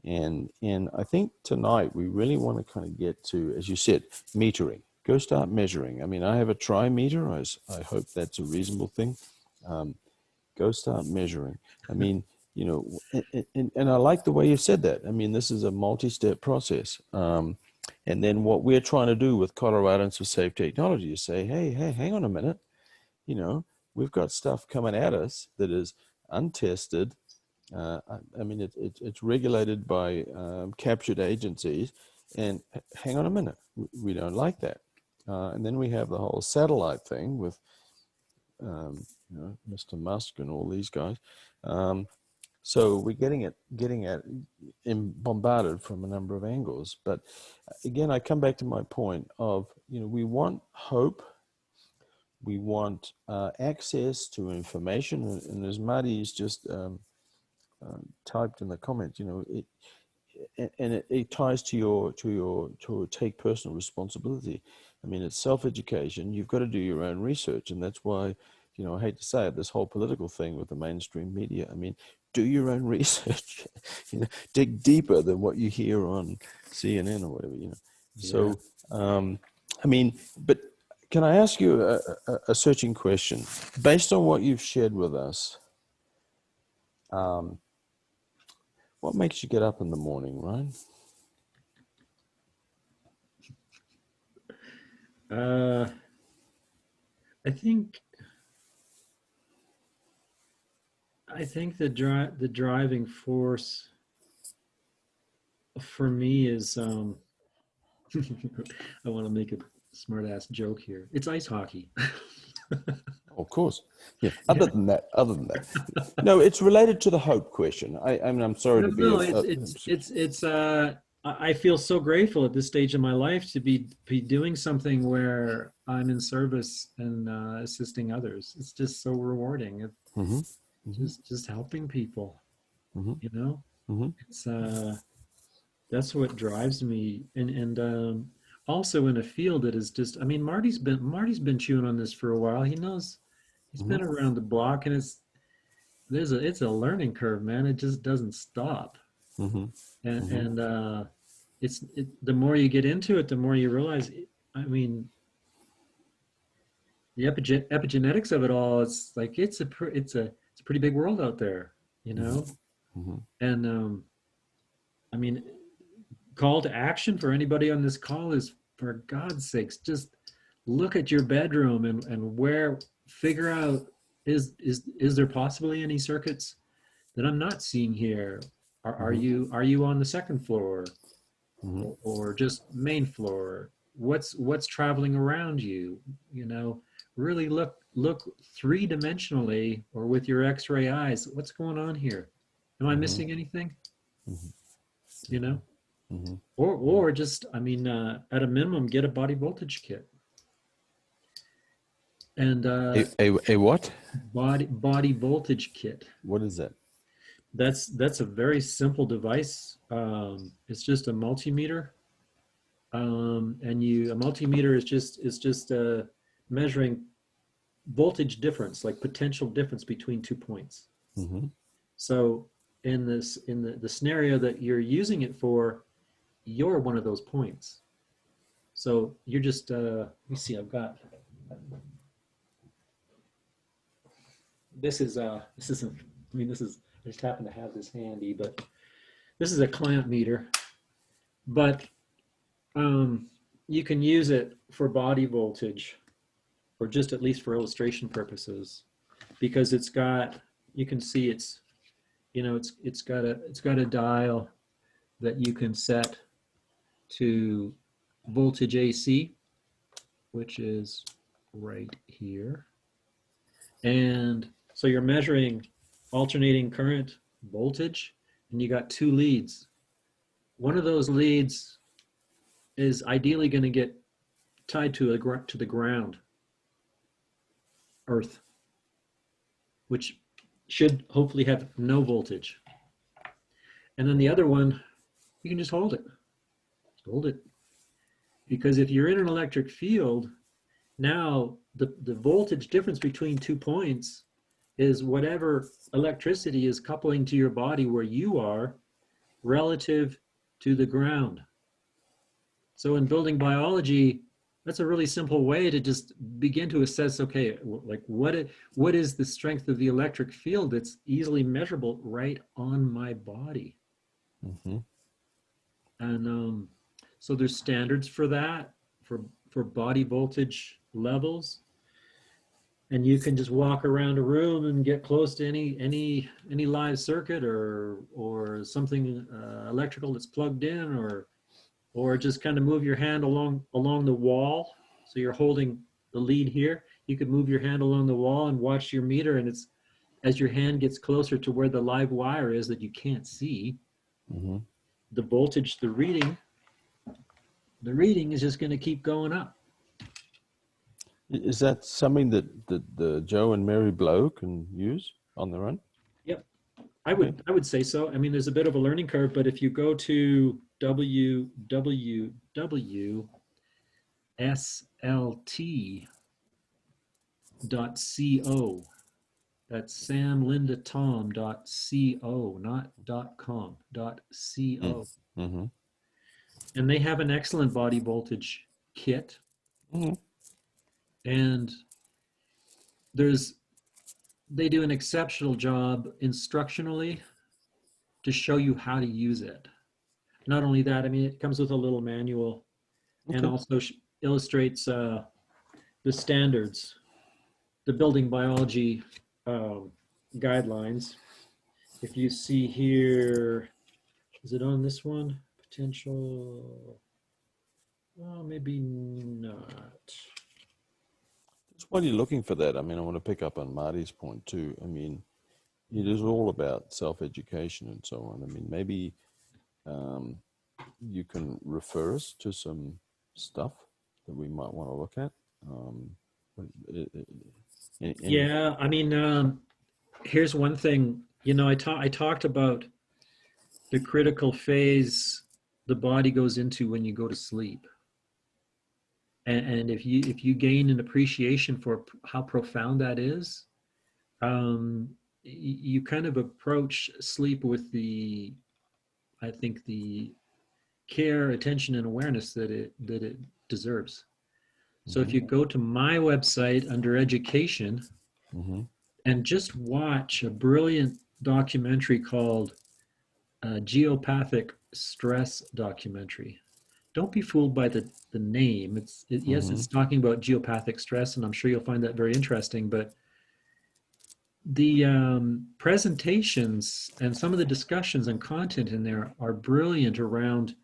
And I think tonight we really want to kind of get to, as you said, metering. Go start measuring. I mean, I have a trimeter. I hope that's a reasonable thing. Um, Go start measuring. I mean, and I like the way you said that. I mean, this is a multi-step process. And then what we're trying to do with Coloradans for Safe Technology is say, hey, hang on a minute. We've got stuff coming at us that is untested. I mean, it's regulated by captured agencies. And hang on a minute, we don't like that. And then we have the whole satellite thing with Mr. Musk and all these guys. So we're getting at bombarded from a number of angles. But again, I come back to my point of, we want hope. We want access to information. And as Marty's just typed in the comments, it ties to take personal responsibility. I mean, it's self-education. You've got to do your own research, and that's why, I hate to say it, this whole political thing with the mainstream media. I mean, do your own research. Dig deeper than what you hear on CNN or whatever. Yeah. So, I mean, but can I ask you a searching question based on what you've shared with us? What makes you get up in the morning, Ryan? Uh, I think the driving force for me is I want to make a smart ass joke here. It's ice hockey. Of course. Yeah. Yeah. Other than that. No, it's related to the hope question. I mean, I'm sorry No, to be no, I feel so grateful at this stage of my life to be doing something where I'm in service and assisting others. It's just so rewarding. mm-hmm, mm-hmm, Just helping people, mm-hmm, you know? mm-hmm, It's that's what drives me. And also in a field that is just, I mean, Marty's been chewing on this for a while. He's mm-hmm, been around the block, and it's a learning curve, man. It just doesn't stop. mm-hmm, mm-hmm, And the more you get into it, the more you realize, I mean, the epigenetics of it all, it's like it's a pretty big world out there, you mm-hmm, know? mm-hmm. And I mean, call to action for anybody on this call is, for God's sakes, just look at your bedroom and figure out is there possibly any circuits that I'm not seeing here? Are Mm-hmm. you on the second floor, Mm-hmm. or just main floor? What's traveling around you? You know, really look three-dimensionally or with your X-ray eyes. What's going on here? Am I Mm-hmm. missing anything? Mm-hmm. You know, Mm-hmm. or just, I mean, at a minimum, get a body voltage kit and A what? body voltage kit. What is that? That's a very simple device. It's just a multimeter, and a multimeter is just measuring voltage difference, like potential difference between 2 points. Mm-hmm. So in the scenario that you're using it for, you're one of those points. So you're just let me see. This isn't. I mean, this is. I just happen to have this handy, but this is a clamp meter. But um, you can use it for body voltage, or just at least for illustration purposes, because it's got. You can see it's got a dial that you can set to voltage AC, which is right here. And so you're measuring alternating current voltage, and you got two leads. One of those leads is ideally going to get tied to the ground, earth, which should hopefully have no voltage. And then the other one, you can just hold it. Just hold it. Because if you're in an electric field, now the voltage difference between 2 points is whatever electricity is coupling to your body where you are relative to the ground. So in building biology, that's a really simple way to just begin to assess, okay, like what is the strength of the electric field that's easily measurable right on my body? Mm-hmm. And so there's standards for that, for body voltage levels. And you can just walk around a room and get close to any live circuit or something electrical that's plugged in, or just kind of move your hand along the wall. So you're holding the lead here. You could move your hand along the wall and watch your meter, and it's as your hand gets closer to where the live wire is that you can't see, Mm-hmm. the voltage, the reading is just going to keep going up. Is that something that the Joe and Mary Blow can use on their own? Yep. I Okay. would I would say so. I mean, there's a bit of a learning curve, but if you go to www.slt.co, that's samlindatom.co, not .com, .co. Mm-hmm. And they have an excellent body voltage kit. Mm-hmm. And they do an exceptional job instructionally to show you how to use it. Not only that, I mean, it comes with a little manual and Okay. also illustrates the standards, the building biology um, guidelines. If you see here, is it on this one? Potential, well, maybe not. Just while you're looking for that, I mean, I want to pick up on Marty's point too. I mean, it is all about self-education and so on. I mean, maybe um, you can refer us to some stuff that we might want to look at. Any. Yeah, I mean, here's one thing. I talked about the critical phase the body goes into when you go to sleep. And if you gain an appreciation for how profound that is, you kind of approach sleep with I think the care, attention, and awareness that it deserves. So if Mm-hmm. you go to my website under education Mm-hmm. and just watch a brilliant documentary called Geopathic Stress Documentary. Don't be fooled by the name. Yes, Mm-hmm. it's talking about geopathic stress, and I'm sure you'll find that very interesting. But the presentations and some of the discussions and content in there are brilliant around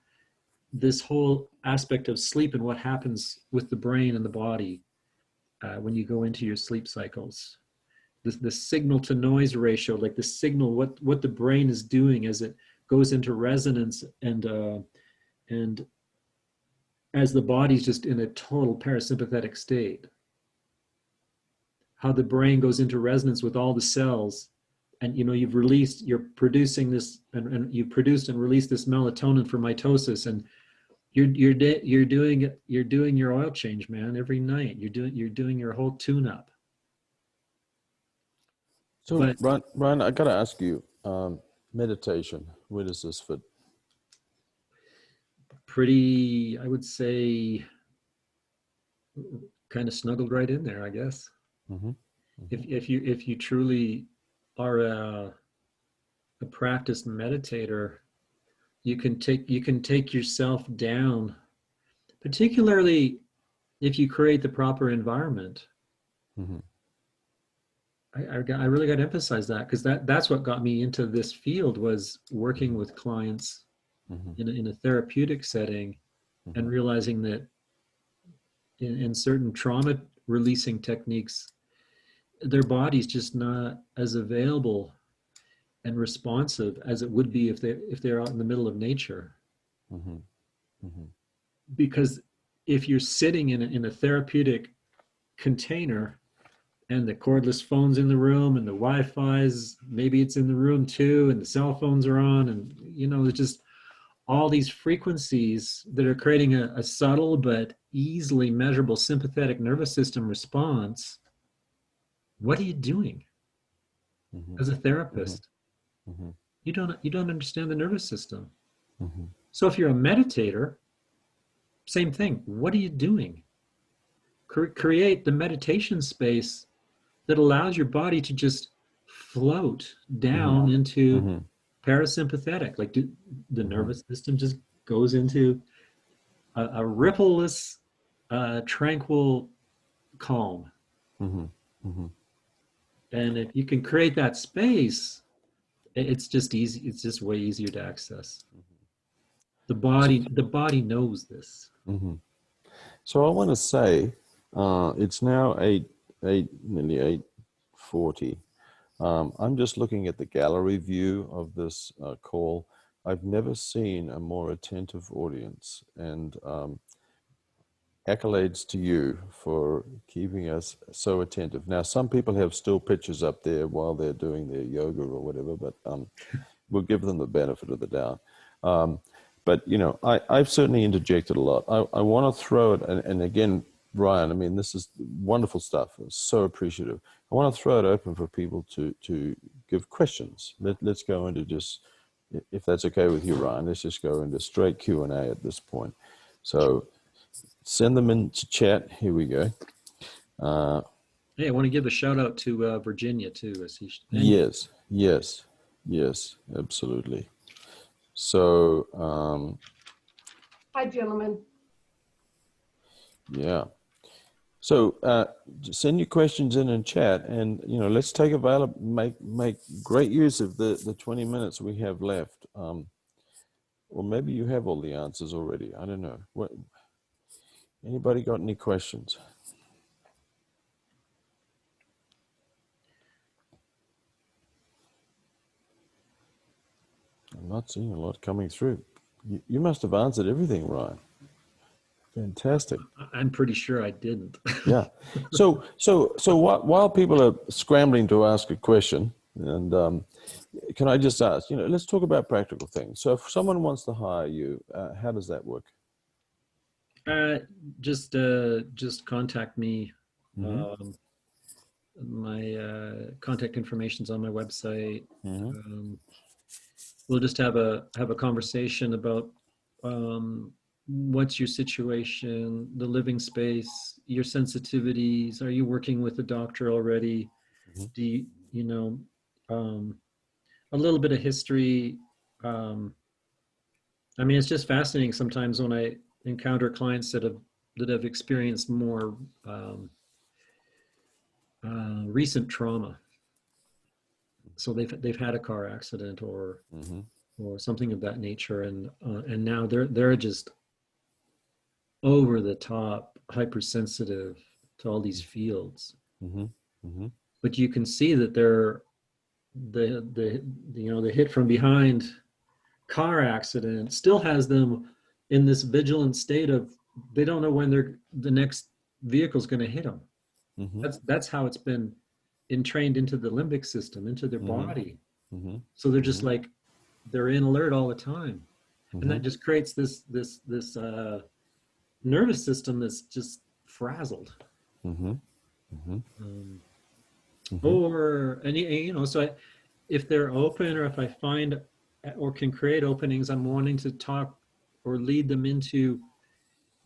this whole aspect of sleep and what happens with the brain and the body when you go into your sleep cycles. The signal to noise ratio, like the signal, what the brain is doing as it goes into resonance, and as the body's just in a total parasympathetic state, how the brain goes into resonance with all the cells. And you're producing this, and you produced and released this melatonin for mitosis, and you're doing your oil change, man, every night. You're doing your whole tune-up. So, But Ryan, I got to ask you, meditation, where does this fit? pretty, I would say, kind of snuggled right in there, I guess. Mm-hmm. If you truly are a practiced meditator, you can take yourself down, particularly if you create the proper environment. Mm-hmm. I really got to emphasize that, because that's what got me into this field, was working with clients Mm-hmm. in a therapeutic setting, Mm-hmm. and realizing that in certain trauma releasing techniques, their body's just not as available and responsive as it would be if they're out in the middle of nature. Mm-hmm. Mm-hmm. Because if you're sitting in a therapeutic container, and the cordless phone's in the room, and the Wi-Fi's, maybe it's in the room too, and the cell phones are on, and there's just all these frequencies that are creating a subtle but easily measurable sympathetic nervous system response. What are you doing Mm-hmm. as a Mm-hmm. therapist? Mm-hmm. You don't understand the nervous system. Mm-hmm. So if you're a meditator, same thing. What are you doing? Create the meditation space that allows your body to just float down into Mm-hmm. parasympathetic. Like the Mm-hmm. nervous system just goes into a rippleless, tranquil calm. Mm-hmm. Mm-hmm. And if you can create that space, it's just easy. It's just way easier to access. The body knows this. Mm-hmm. So I want to say, it's now nearly 8:40. I'm just looking at the gallery view of this call. I've never seen a more attentive audience, and accolades to you for keeping us so attentive. Now, some people have still pictures up there while they're doing their yoga or whatever, but we'll give them the benefit of the doubt. But, I've certainly interjected a lot. I want to throw it, and again, Ryan, I mean, this is wonderful stuff. I'm so appreciative. I want to throw it open for people to give questions. Let's go into just, if that's okay with you, Ryan, let's just go into straight Q&A at this point. So send them into chat. Here we go. Hey, I want to give a shout out to Virginia too, Yes, absolutely. So, Hi, gentlemen. yeah. So send your questions in chat, and let's take available, make great use of the 20 minutes we have left. Or maybe you have all the answers already. I don't know. Anybody got any questions? I'm not seeing a lot coming through. You must have answered everything, Ryan. Fantastic. I'm pretty sure I didn't. Yeah. So while people are scrambling to ask a question, and can I just ask, let's talk about practical things. So if someone wants to hire you, how does that work? Just contact me. Mm-hmm. My contact information's on my website. Mm-hmm. We'll just have a conversation about what's your situation, the living space, your sensitivities. Are you working with a doctor already? Mm-hmm. Do a little bit of history? I mean, it's just fascinating sometimes when I encounter clients that have experienced more recent trauma. So they've had a car accident Mm-hmm. or something of that nature, and now they're just over the top hypersensitive to all these fields. Mm-hmm. Mm-hmm. But you can see that they're the you know, the hit from behind car accident still has them in this vigilant state of they don't know when the next vehicle's going to hit them. Mm-hmm. That's how it's been entrained into the limbic system, into their Mm-hmm. body. Mm-hmm. So they're just like they're in alert all the time, and that just creates this nervous system that's just frazzled. Mm-hmm. Mm-hmm. Um, Mm-hmm. or and you know, so if they're open, or if I find or can create openings, I'm wanting to talk or lead them into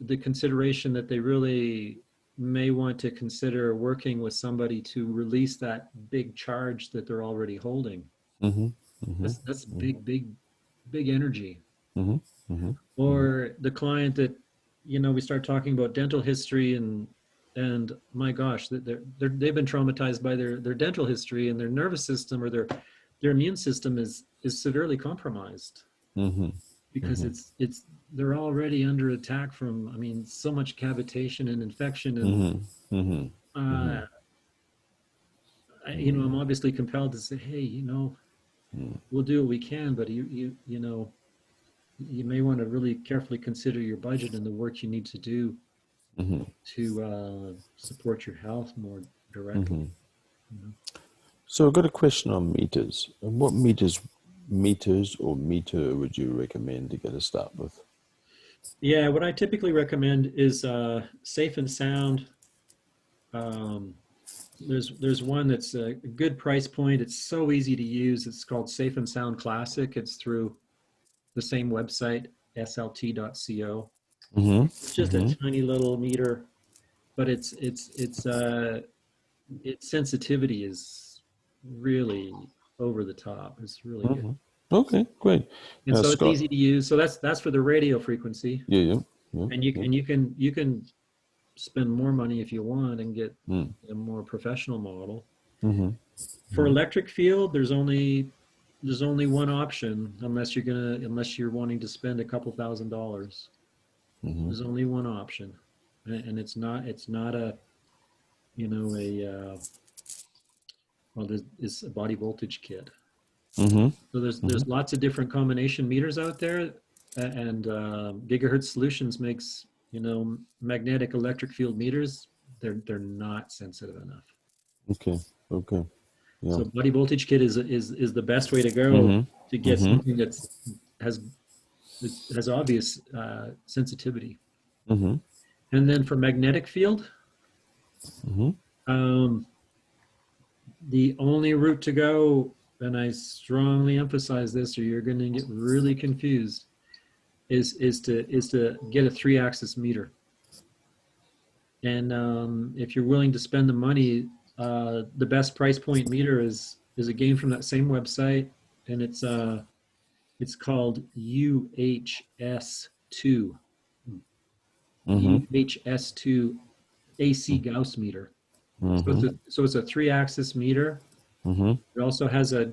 the consideration that they really may want to consider working with somebody to release that big charge that they're already holding. Mm-hmm. Mm-hmm. That's big energy. Mm-hmm. Mm-hmm. Or the client that, you know, we start talking about dental history, and my gosh, they've been traumatized by their dental history, and their nervous system or their immune system is severely compromised Mm-hmm. because it's they're already under attack from, I mean, so much cavitation and infection, and Mm-hmm. Mm-hmm. uh, you know, I'm obviously compelled to say, hey, you know, we'll do what we can, but you know, you may want to really carefully consider your budget and the work you need to do Mm-hmm. to support your health more directly. Mm-hmm. You know? So I've got a question on meters. And what meters or meter would you recommend to get a start with? Yeah, what I typically recommend is Safe and Sound. Um, there's one that's a good price point. It's so easy to use. It's called Safe and Sound Classic. It's through the same website, slt.co. Mm-hmm. It's just a tiny little meter, but its sensitivity is really over the top. It's really good. Mm-hmm. Okay, great. And so it's Scott. easy to use. So that's for the radio frequency. Yeah. And you can spend more money if you want and get a more professional model. Mm-hmm. For electric field, there's only one option, unless you're wanting to spend a couple $1,000s. Mm-hmm. There's only one option, and it's not a, you know, well, it's a body voltage kit. Mm-hmm. So there's lots of different combination meters out there, and Gigahertz Solutions makes, you know, magnetic electric field meters. They're not sensitive enough. Okay. Okay. Yeah. So body voltage kit is the best way to go to get Mm-hmm. something that has obvious sensitivity. Mm-hmm. And then for magnetic field, the only route to go, and I strongly emphasize this, or you're going to get really confused, is to get a 3-axis meter. And if you're willing to spend the money, the best price point meter is again from that same website, and it's called UHS2. UHS2 AC Gauss meter. So it's a 3-axis meter. It also has a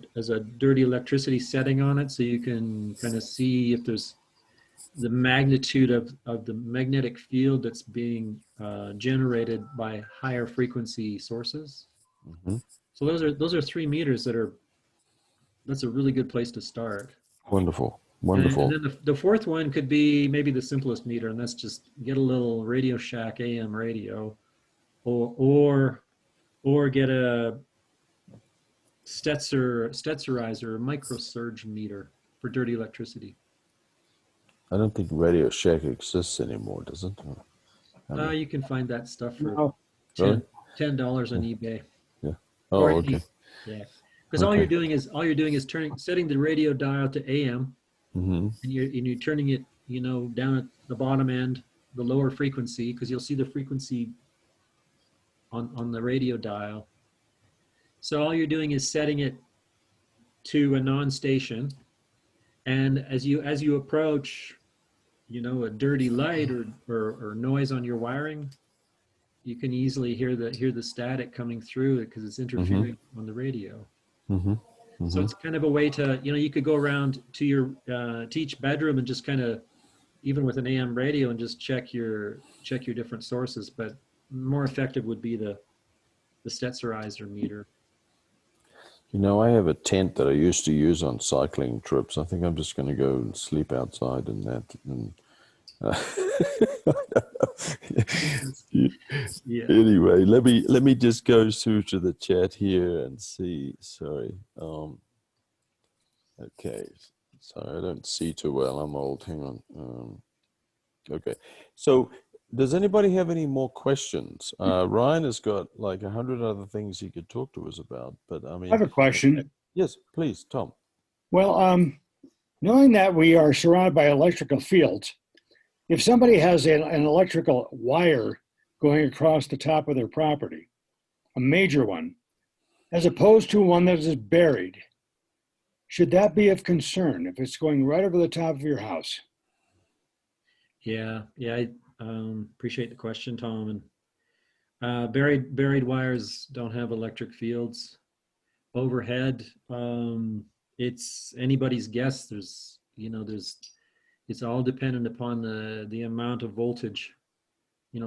dirty electricity setting on it, so you can kind of see if there's the magnitude of the magnetic field that's being generated by higher frequency sources. So those are 3 meters that's a really good place to start. Wonderful. And Wonderful. then the 4th one could be maybe the simplest meter, and that's just get a little Radio Shack AM radio, or get a Stetzerizer microsurge meter for dirty electricity. I don't think Radio Shack exists anymore, does it? You can find that stuff for Really? $10 on eBay. Yeah. Oh, Or okay. yeah, because all you're doing is setting the radio dial to AM, and you're turning it, you know, down at the bottom end, the lower frequency, because you'll see the frequency on the radio dial. So all you're doing is setting it to a non-station, and as you approach, you know, a dirty light or noise on your wiring, you can easily hear the static coming through it because it's interfering on the radio. So it's kind of a way to, you could go around to your to each bedroom and just kind of, even with an AM radio, and just check your different sources. But more effective would be the Stetzerizer meter. You know, I have a tent that I used to use on cycling trips. I think I'm just going to go and sleep outside in that. And, Yeah. Anyway, let me just go through to the chat here and see. Sorry. Okay. Sorry, I don't see too well. I'm old. Hang on. Okay. So, does anybody have any more questions? Ryan has got like 100 other things he could talk to us about, but I I mean, have a question. yes, please, Tom. Well, knowing that we are surrounded by electrical fields, if somebody has an electrical wire going across the top of their property, a major one, as opposed to one that is buried, should that be of concern if it's going right over the top of your house? Yeah. I appreciate the question, Tom. And buried wires don't have electric fields. Overhead, it's anybody's guess. It's all dependent upon the amount of voltage.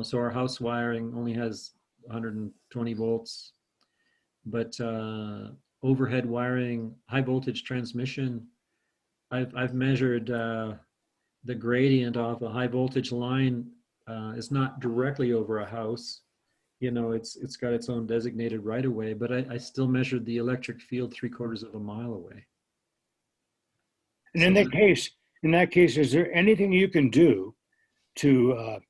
So our house wiring only has 120 volts, but overhead wiring, high voltage transmission, I've measured the gradient off a high voltage line is not directly over a house. It's got its own designated right of way, but I still measured the electric field 3/4 of a mile away. And in that case, is there anything you can do to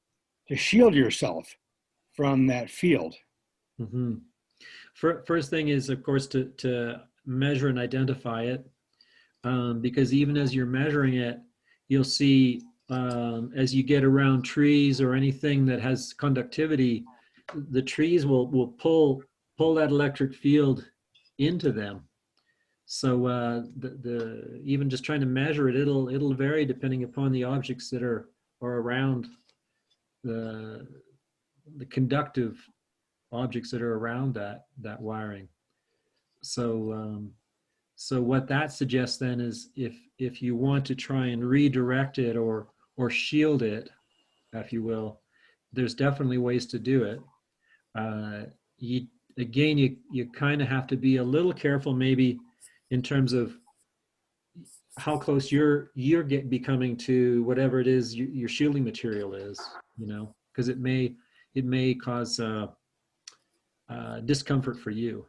shield yourself from that field? Mm-hmm. First thing is, of course, to measure and identify it, because even as you're measuring it, you'll see as you get around trees or anything that has conductivity, the trees will pull that electric field into them. So the even just trying to measure it, it'll vary depending upon the objects that are around the conductive objects that are around that wiring. So so what that suggests then is if you want to try and redirect it or shield it, if you will, there's definitely ways to do it. You kind of have to be a little careful maybe in terms of how close you're becoming to whatever it is your shielding material is, because it may cause discomfort for you.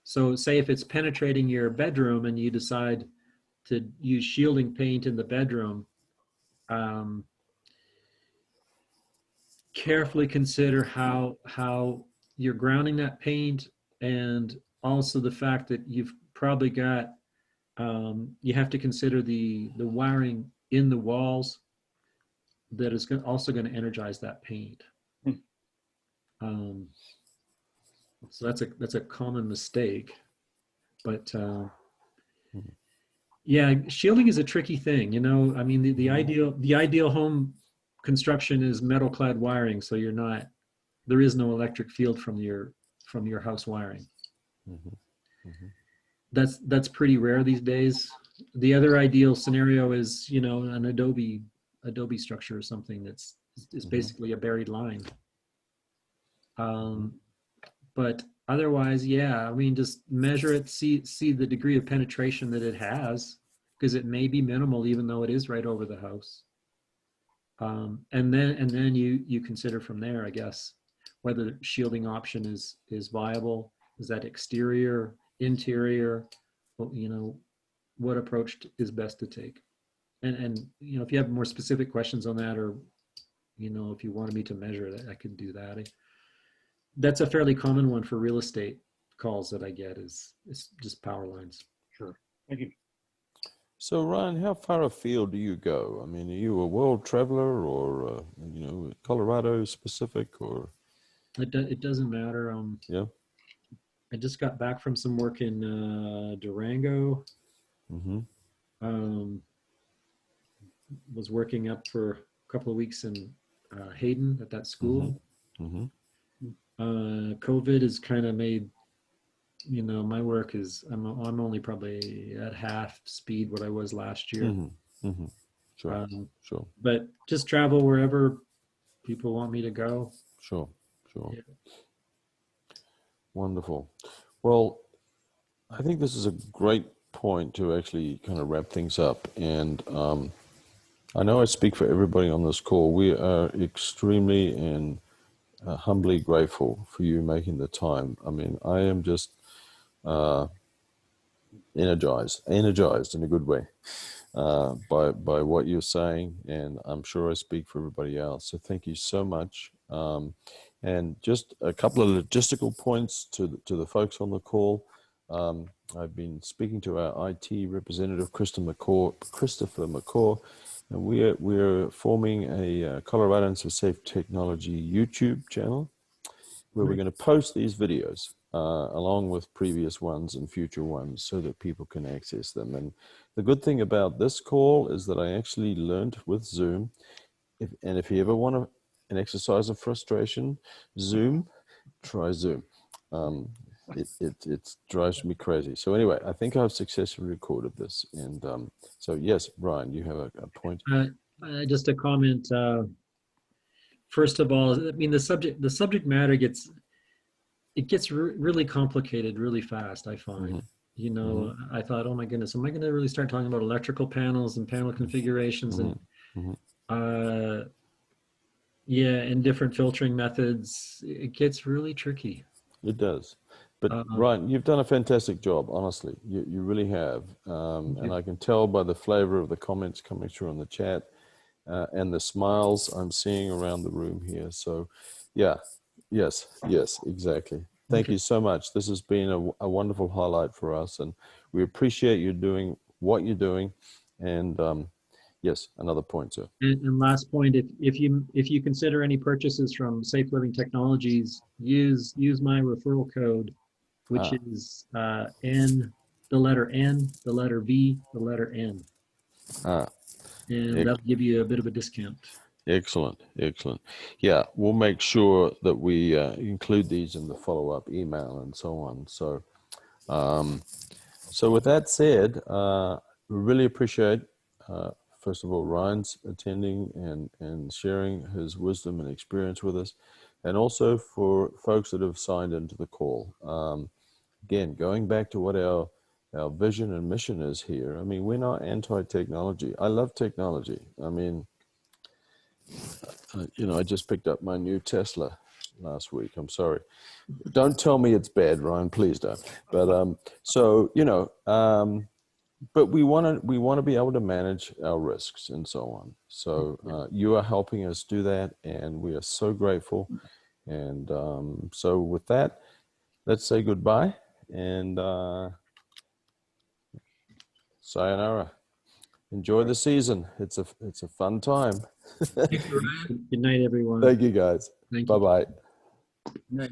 So say if it's penetrating your bedroom and you decide to use shielding paint in the bedroom, carefully consider how you're grounding that paint, and also the fact that you've probably got you have to consider the wiring in the walls that is also going to energize that paint. So that's a common mistake, but yeah, shielding is a tricky thing. I mean, the ideal home construction is metal clad wiring, so there is no electric field from your house wiring. Mm-hmm. Mm-hmm. That's pretty rare these days. The other ideal scenario is an adobe structure or something that's basically a buried line. But otherwise, yeah, I mean, just measure it, see the degree of penetration that it has, because it may be minimal even though it is right over the house. And then you consider from there, I guess, whether the shielding option is viable. Is that exterior, interior? What approach is best to take? And if you have more specific questions on that, or if you wanted me to measure it, I could do that. That's a fairly common one for real estate calls that I get is just power lines. Sure. Thank you. So, Ryan, how far afield do you go? I mean, are you a world traveler, or Colorado specific, or? It doesn't matter. Yeah. I just got back from some work in Durango. Mm-hmm. Was working up for a couple of weeks in Hayden at that school. Mm-hmm. COVID has kind of made you know, my work is, I'm only probably at half speed what I was last year. Sure, Um, sure, but just travel wherever people want me to go. sure, sure. Yeah. Wonderful. Well, I think this is a great point to actually kind of wrap things up. And I know I speak for everybody on this call. We are extremely and humbly grateful for you making the time. I mean, I am just energized in a good way by what you're saying, and I'm sure I speak for everybody else. So thank you so much. And just a couple of logistical points to the folks on the call. I've been speaking to our IT representative, Christopher McCaw, and we're forming a Coloradans for Safe Technology YouTube channel where we're going to post these videos along with previous ones and future ones so that people can access them. And the good thing about this call is that I actually learned with Zoom, if you ever want an exercise of frustration, try Zoom. It drives me crazy. So anyway, I think I've successfully recorded this. And so yes, Brian, you have a point? Just a comment. First of all, I mean, the subject matter gets really complicated really fast, I find. You know, I thought, oh my goodness, am I going to really start talking about electrical panels and panel configurations and yeah, and different filtering methods? It gets really tricky. It does. But Ryan, you've done a fantastic job, honestly. You really have. And I can tell by the flavor of the comments coming through on the chat and the smiles I'm seeing around the room here. So yeah, yes, exactly. Thank you so much. This has been a wonderful highlight for us, and we appreciate you doing what you're doing. And yes, another point, sir. And last point, if you consider any purchases from Safe Living Technologies, use my referral code, which is N, the letter N, the letter V, the letter N. And that'll give you a bit of a discount. Excellent. Yeah, we'll make sure that we include these in the follow-up email and so on. So, so with that said, we really appreciate, first of all, Ryan's attending and sharing his wisdom and experience with us, and also for folks that have signed into the call. Again, going back to what our vision and mission is here. I mean, we're not anti-technology. I love technology. I mean, you know, I just picked up my new Tesla last week. I'm sorry. Don't tell me it's bad, Ryan. Please don't. But so you know, but we want to be able to manage our risks and so on. So you are helping us do that, and we are so grateful. And so with that, let's say goodbye and sayonara. Enjoy the season. It's a fun time. Thank you, Ryan. Good night, everyone. Thank you, guys. Thank you. Bye-bye. Good night.